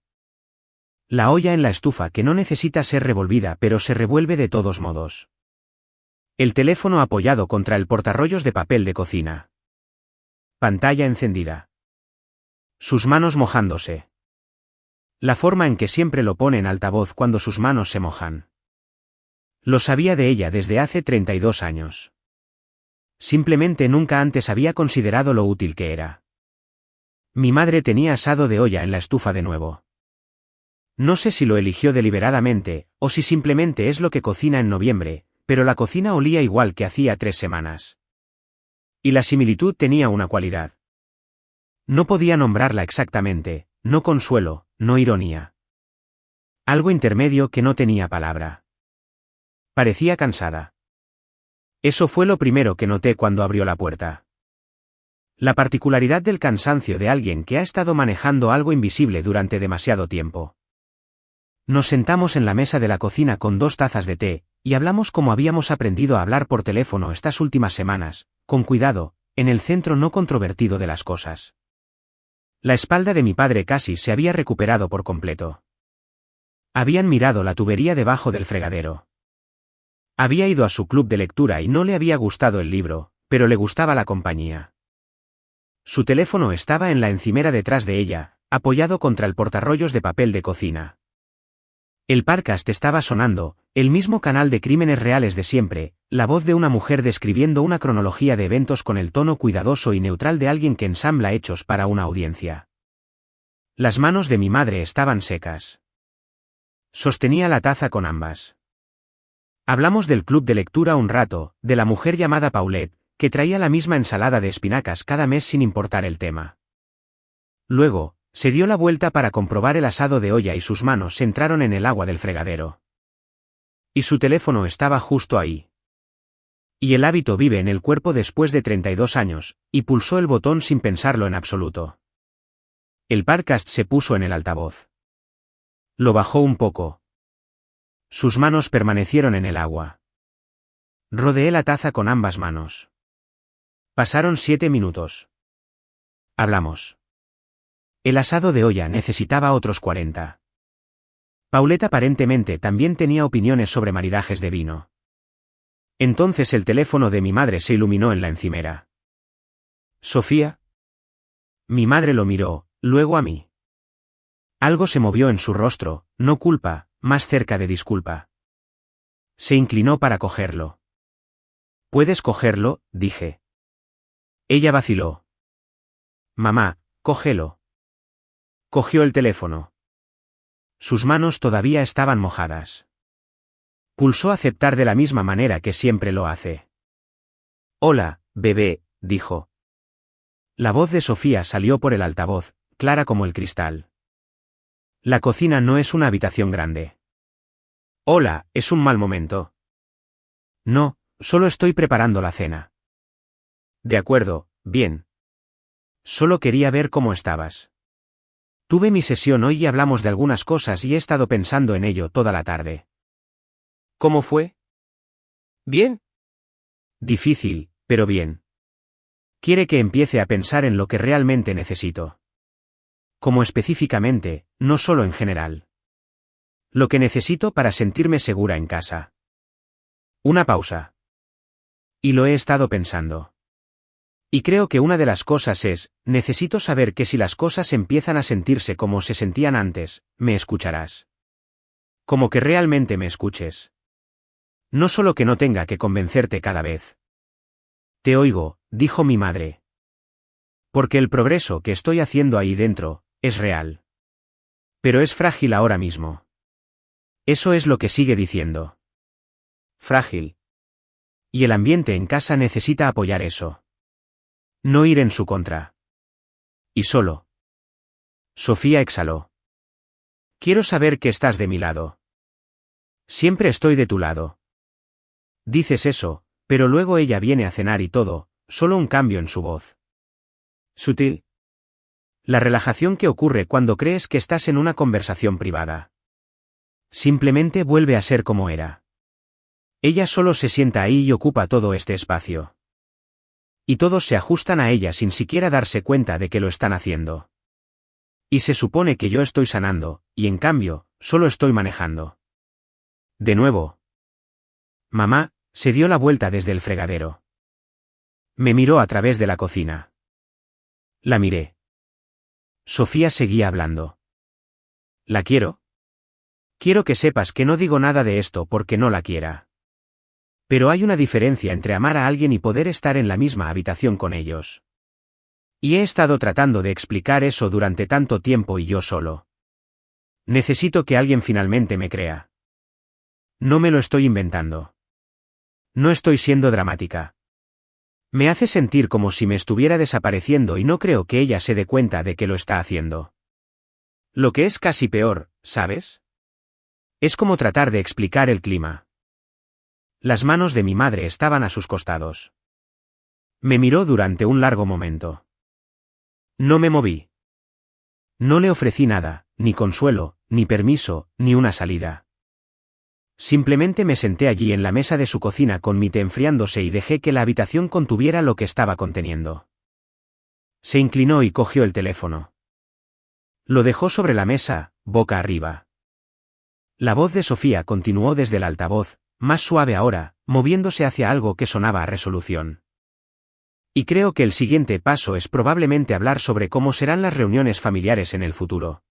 La olla en la estufa que no necesita ser revolvida pero se revuelve de todos modos. El teléfono apoyado contra el portarrollos de papel de cocina. Pantalla encendida. Sus manos mojándose. La forma en que siempre lo pone en altavoz cuando sus manos se mojan. Lo sabía de ella desde hace 32 años. Simplemente nunca antes había considerado lo útil que era. Mi madre tenía asado de olla en la estufa de nuevo. No sé si lo eligió deliberadamente, o si simplemente es lo que cocina en noviembre, pero la cocina olía igual que hacía 3 semanas. Y la similitud tenía una cualidad. No podía nombrarla exactamente, no consuelo, no ironía. Algo intermedio que no tenía palabra. Parecía cansada. Eso fue lo primero que noté cuando abrió la puerta. La particularidad del cansancio de alguien que ha estado manejando algo invisible durante demasiado tiempo. Nos sentamos en la mesa de la cocina con 2 tazas de té, y hablamos como habíamos aprendido a hablar por teléfono estas últimas semanas, con cuidado, en el centro no controvertido de las cosas. La espalda de mi padre casi se había recuperado por completo. Habían mirado la tubería debajo del fregadero. Había ido a su club de lectura y no le había gustado el libro, pero le gustaba la compañía. Su teléfono estaba en la encimera detrás de ella, apoyado contra el portarrollos de papel de cocina. El podcast estaba sonando, el mismo canal de crímenes reales de siempre, la voz de una mujer describiendo una cronología de eventos con el tono cuidadoso y neutral de alguien que ensambla hechos para una audiencia. Las manos de mi madre estaban secas. Sostenía la taza con ambas. Hablamos del club de lectura un rato, de la mujer llamada Paulette, que traía la misma ensalada de espinacas cada mes sin importar el tema. Luego, se dio la vuelta para comprobar el asado de olla y sus manos entraron en el agua del fregadero. Y su teléfono estaba justo ahí. Y el hábito vive en el cuerpo después de 32 años, y pulsó el botón sin pensarlo en absoluto. El podcast se puso en el altavoz. Lo bajó un poco. Sus manos permanecieron en el agua. Rodeé la taza con ambas manos. Pasaron 7 minutos. Hablamos. El asado de olla necesitaba otros 40. Paulette aparentemente también tenía opiniones sobre maridajes de vino. Entonces el teléfono de mi madre se iluminó en la encimera. ¿Sofía? Mi madre lo miró, luego a mí. Algo se movió en su rostro, no culpa, más cerca de disculpa. Se inclinó para cogerlo. ¿Puedes cogerlo?, dije. Ella vaciló. Mamá, cógelo. Cogió el teléfono. Sus manos todavía estaban mojadas. Pulsó aceptar de la misma manera que siempre lo hace. Hola, bebé, dijo. La voz de Sofía salió por el altavoz, clara como el cristal. La cocina no es una habitación grande. Hola, ¿es un mal momento? No, solo estoy preparando la cena. De acuerdo, bien. Solo quería ver cómo estabas. Tuve mi sesión hoy y hablamos de algunas cosas y he estado pensando en ello toda la tarde. ¿Cómo fue? Bien. Difícil, pero bien. Quiere que empiece a pensar en lo que realmente necesito. Como específicamente, no solo en general. Lo que necesito para sentirme segura en casa. Una pausa. Y lo he estado pensando. Y creo que una de las cosas es, necesito saber que si las cosas empiezan a sentirse como se sentían antes, me escucharás. Como que realmente me escuches. No solo que no tenga que convencerte cada vez. Te oigo, dijo mi madre. Porque el progreso que estoy haciendo ahí dentro, es real. Pero es frágil ahora mismo. Eso es lo que sigue diciendo. Frágil. Y el ambiente en casa necesita apoyar eso. No ir en su contra. Y solo. Sofía exhaló. Quiero saber que estás de mi lado. Siempre estoy de tu lado. Dices eso, pero luego ella viene a cenar y todo, solo un cambio en su voz. Sutil. La relajación que ocurre cuando crees que estás en una conversación privada. Simplemente vuelve a ser como era. Ella solo se sienta ahí y ocupa todo este espacio. Y todos se ajustan a ella sin siquiera darse cuenta de que lo están haciendo. Y se supone que yo estoy sanando, y en cambio, solo estoy manejando. De nuevo. Mamá, se dio la vuelta desde el fregadero. Me miró a través de la cocina. La miré. Sofía seguía hablando. ¿La quiero? Quiero que sepas que no digo nada de esto porque no la quiera. Pero hay una diferencia entre amar a alguien y poder estar en la misma habitación con ellos. Y he estado tratando de explicar eso durante tanto tiempo y yo solo. Necesito que alguien finalmente me crea. No me lo estoy inventando. No estoy siendo dramática. Me hace sentir como si me estuviera desapareciendo y no creo que ella se dé cuenta de que lo está haciendo. Lo que es casi peor, ¿sabes? Es como tratar de explicar el clima. Las manos de mi madre estaban a sus costados. Me miró durante un largo momento. No me moví. No le ofrecí nada, ni consuelo, ni permiso, ni una salida. Simplemente me senté allí en la mesa de su cocina con mi té enfriándose y dejé que la habitación contuviera lo que estaba conteniendo. Se inclinó y cogió el teléfono. Lo dejó sobre la mesa, boca arriba. La voz de Sofía continuó desde el altavoz, más suave ahora, moviéndose hacia algo que sonaba a resolución. Y creo que el siguiente paso es probablemente hablar sobre cómo serán las reuniones familiares en el futuro.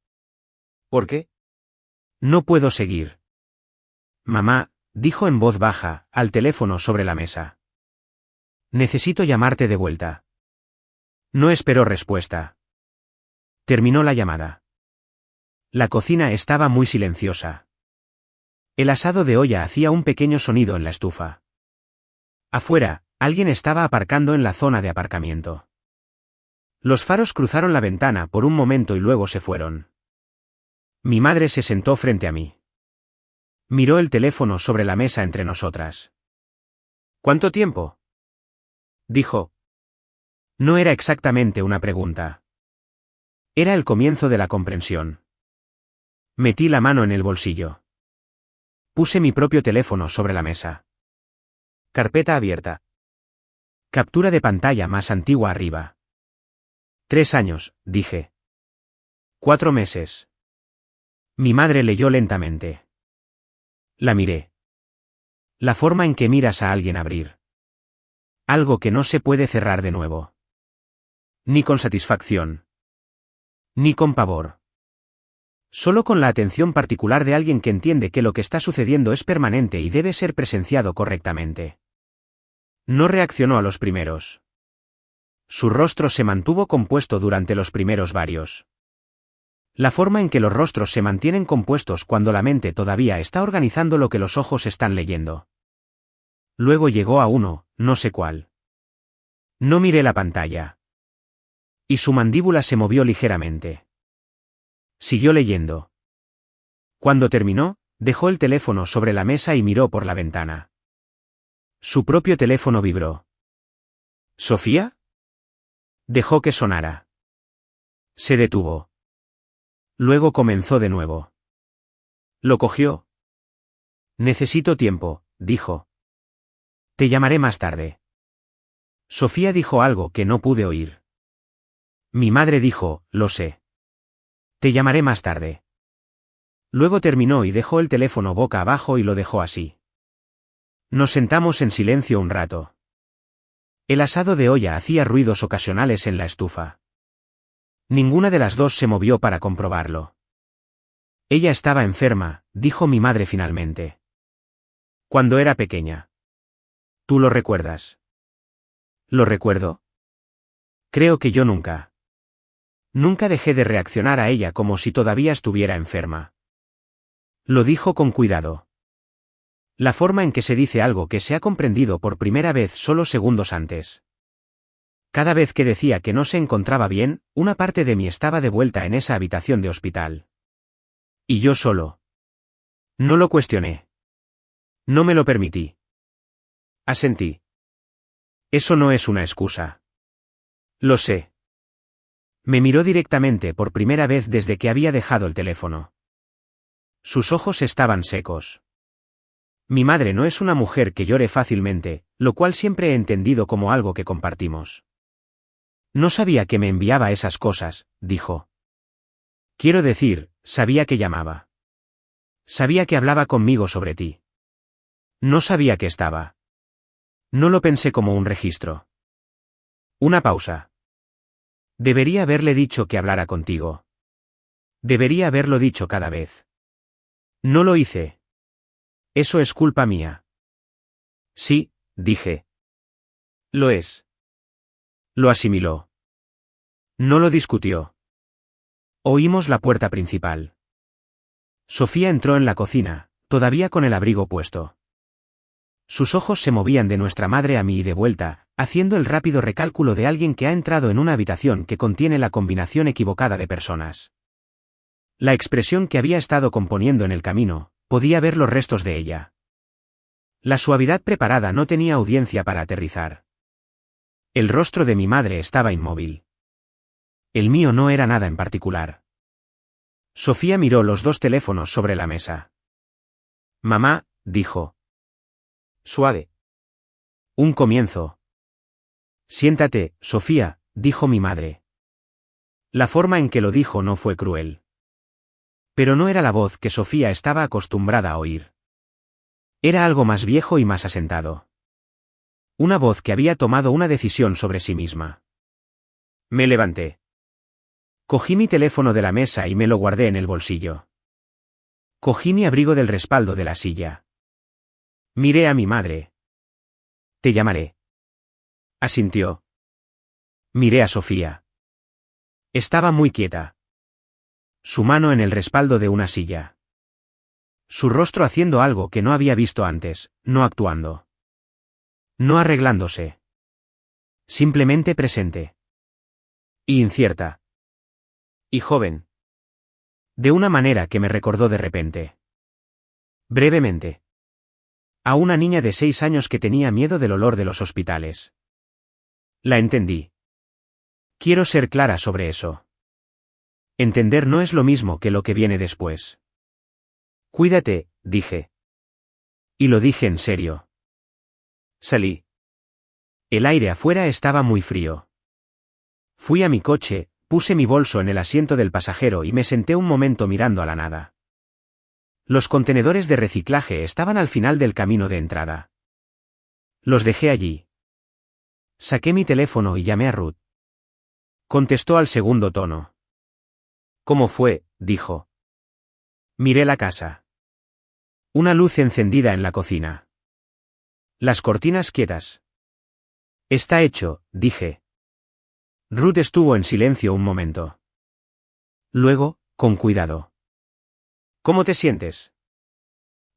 ¿Por qué? No puedo seguir. Mamá, dijo en voz baja, al teléfono sobre la mesa. Necesito llamarte de vuelta. No esperó respuesta. Terminó la llamada. La cocina estaba muy silenciosa. El asado de olla hacía un pequeño sonido en la estufa. Afuera, alguien estaba aparcando en la zona de aparcamiento. Los faros cruzaron la ventana por un momento y luego se fueron. Mi madre se sentó frente a mí. Miró el teléfono sobre la mesa entre nosotras. ¿Cuánto tiempo? Dijo. No era exactamente una pregunta. Era el comienzo de la comprensión. Metí la mano en el bolsillo. Puse mi propio teléfono sobre la mesa. Carpeta abierta. Captura de pantalla más antigua arriba. 3 años, dije. 4 meses. Mi madre leyó lentamente. La miré. La forma en que miras a alguien abrir. Algo que no se puede cerrar de nuevo. Ni con satisfacción. Ni con pavor. Solo con la atención particular de alguien que entiende que lo que está sucediendo es permanente y debe ser presenciado correctamente. No reaccionó a los primeros. Su rostro se mantuvo compuesto durante los primeros varios. La forma en que los rostros se mantienen compuestos cuando la mente todavía está organizando lo que los ojos están leyendo. Luego llegó a uno, no sé cuál. No miré la pantalla. Y su mandíbula se movió ligeramente. Siguió leyendo. Cuando terminó, dejó el teléfono sobre la mesa y miró por la ventana. Su propio teléfono vibró. ¿Sofía? Dejó que sonara. Se detuvo. Luego comenzó de nuevo. Lo cogió. Necesito tiempo, dijo. Te llamaré más tarde. Sofía dijo algo que no pude oír. Mi madre dijo, lo sé. Te llamaré más tarde. Luego terminó y dejó el teléfono boca abajo y lo dejó así. Nos sentamos en silencio un rato. El asado de olla hacía ruidos ocasionales en la estufa. Ninguna de las dos se movió para comprobarlo. Ella estaba enferma, dijo mi madre finalmente. Cuando era pequeña. ¿Tú lo recuerdas? ¿Lo recuerdo? Creo que yo nunca. Nunca dejé de reaccionar a ella como si todavía estuviera enferma. Lo dijo con cuidado. La forma en que se dice algo que se ha comprendido por primera vez solo segundos antes. Cada vez que decía que no se encontraba bien, una parte de mí estaba de vuelta en esa habitación de hospital. Y yo solo. No lo cuestioné. No me lo permití. Asentí. Eso no es una excusa. Lo sé. Me miró directamente por primera vez desde que había dejado el teléfono. Sus ojos estaban secos. Mi madre no es una mujer que llore fácilmente, lo cual siempre he entendido como algo que compartimos. No sabía que me enviaba esas cosas, dijo. Quiero decir, sabía que llamaba. Sabía que hablaba conmigo sobre ti. No sabía que estaba. No lo pensé como un registro. Una pausa. Debería haberle dicho que hablara contigo. Debería haberlo dicho cada vez. No lo hice. Eso es culpa mía. Sí, dije. Lo es. Lo asimiló. No lo discutió. Oímos la puerta principal. Sofía entró en la cocina, todavía con el abrigo puesto. Sus ojos se movían de nuestra madre a mí y de vuelta, haciendo el rápido recálculo de alguien que ha entrado en una habitación que contiene la combinación equivocada de personas. La expresión que había estado componiendo en el camino, podía ver los restos de ella. La suavidad preparada no tenía audiencia para aterrizar. El rostro de mi madre estaba inmóvil. El mío no era nada en particular. Sofía miró los dos teléfonos sobre la mesa. Mamá, dijo. Suave. Un comienzo. Siéntate, Sofía, dijo mi madre. La forma en que lo dijo no fue cruel. Pero no era la voz que Sofía estaba acostumbrada a oír. Era algo más viejo y más asentado. Una voz que había tomado una decisión sobre sí misma. Me levanté. Cogí mi teléfono de la mesa y me lo guardé en el bolsillo. Cogí mi abrigo del respaldo de la silla. Miré a mi madre. Te llamaré. Asintió. Miré a Sofía. Estaba muy quieta. Su mano en el respaldo de una silla. Su rostro haciendo algo que no había visto antes, no actuando. No arreglándose. Simplemente presente. Y incierta. Y joven. De una manera que me recordó de repente. Brevemente. A una niña de 6 años que tenía miedo del olor de los hospitales. La entendí. Quiero ser clara sobre eso. Entender no es lo mismo que lo que viene después. Cuídate, dije. Y lo dije en serio. Salí. El aire afuera estaba muy frío. Fui a mi coche, puse mi bolso en el asiento del pasajero y me senté un momento mirando a la nada. Los contenedores de reciclaje estaban al final del camino de entrada. Los dejé allí. Saqué mi teléfono y llamé a Ruth. Contestó al segundo tono. ¿Cómo fue?, dijo. Miré la casa. Una luz encendida en la cocina. Las cortinas quietas. Está hecho, dije. Ruth estuvo en silencio un momento. Luego, con cuidado. ¿Cómo te sientes?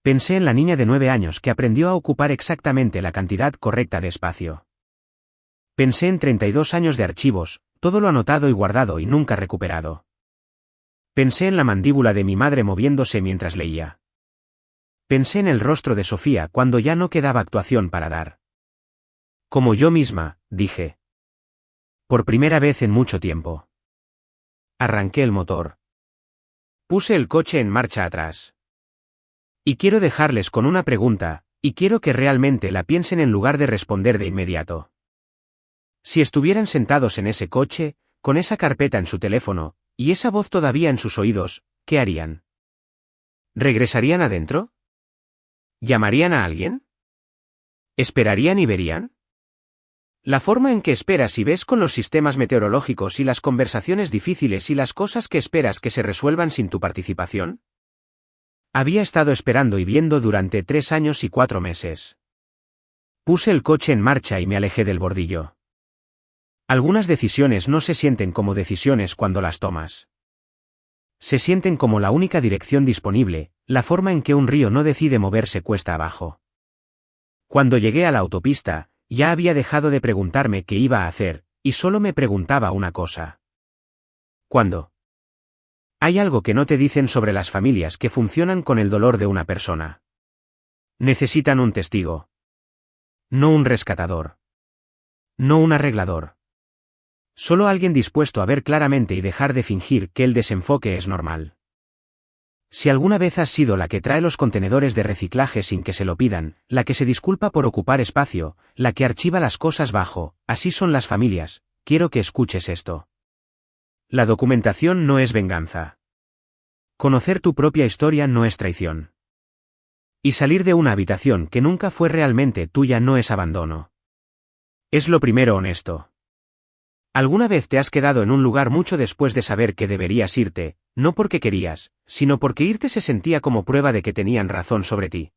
Pensé en la niña de 9 años que aprendió a ocupar exactamente la cantidad correcta de espacio. Pensé en 32 años de archivos, todo lo anotado y guardado y nunca recuperado. Pensé en la mandíbula de mi madre moviéndose mientras leía. Pensé en el rostro de Sofía cuando ya no quedaba actuación para dar. Como yo misma, dije. Por primera vez en mucho tiempo. Arranqué el motor. Puse el coche en marcha atrás. Y quiero dejarles con una pregunta, y quiero que realmente la piensen en lugar de responder de inmediato. Si estuvieran sentados en ese coche, con esa carpeta en su teléfono, y esa voz todavía en sus oídos, ¿qué harían? ¿Regresarían adentro? ¿Llamarían a alguien? ¿Esperarían y verían? La forma en que esperas y ves con los sistemas meteorológicos y las conversaciones difíciles y las cosas que esperas que se resuelvan sin tu participación. Había estado esperando y viendo durante 3 años y 4 meses. Puse el coche en marcha y me alejé del bordillo. Algunas decisiones no se sienten como decisiones cuando las tomas. Se sienten como la única dirección disponible, la forma en que un río no decide moverse cuesta abajo. Cuando llegué a la autopista, ya había dejado de preguntarme qué iba a hacer, y solo me preguntaba una cosa. ¿Cuándo? Hay algo que no te dicen sobre las familias que funcionan con el dolor de una persona. Necesitan un testigo. No un rescatador. No un arreglador. Solo alguien dispuesto a ver claramente y dejar de fingir que el desenfoque es normal. Si alguna vez has sido la que trae los contenedores de reciclaje sin que se lo pidan, la que se disculpa por ocupar espacio, la que archiva las cosas bajo, así son las familias, quiero que escuches esto. La documentación no es venganza. Conocer tu propia historia no es traición. Y salir de una habitación que nunca fue realmente tuya no es abandono. Es lo primero honesto. ¿Alguna vez te has quedado en un lugar mucho después de saber que deberías irte, no porque querías, sino porque irte se sentía como prueba de que tenían razón sobre ti?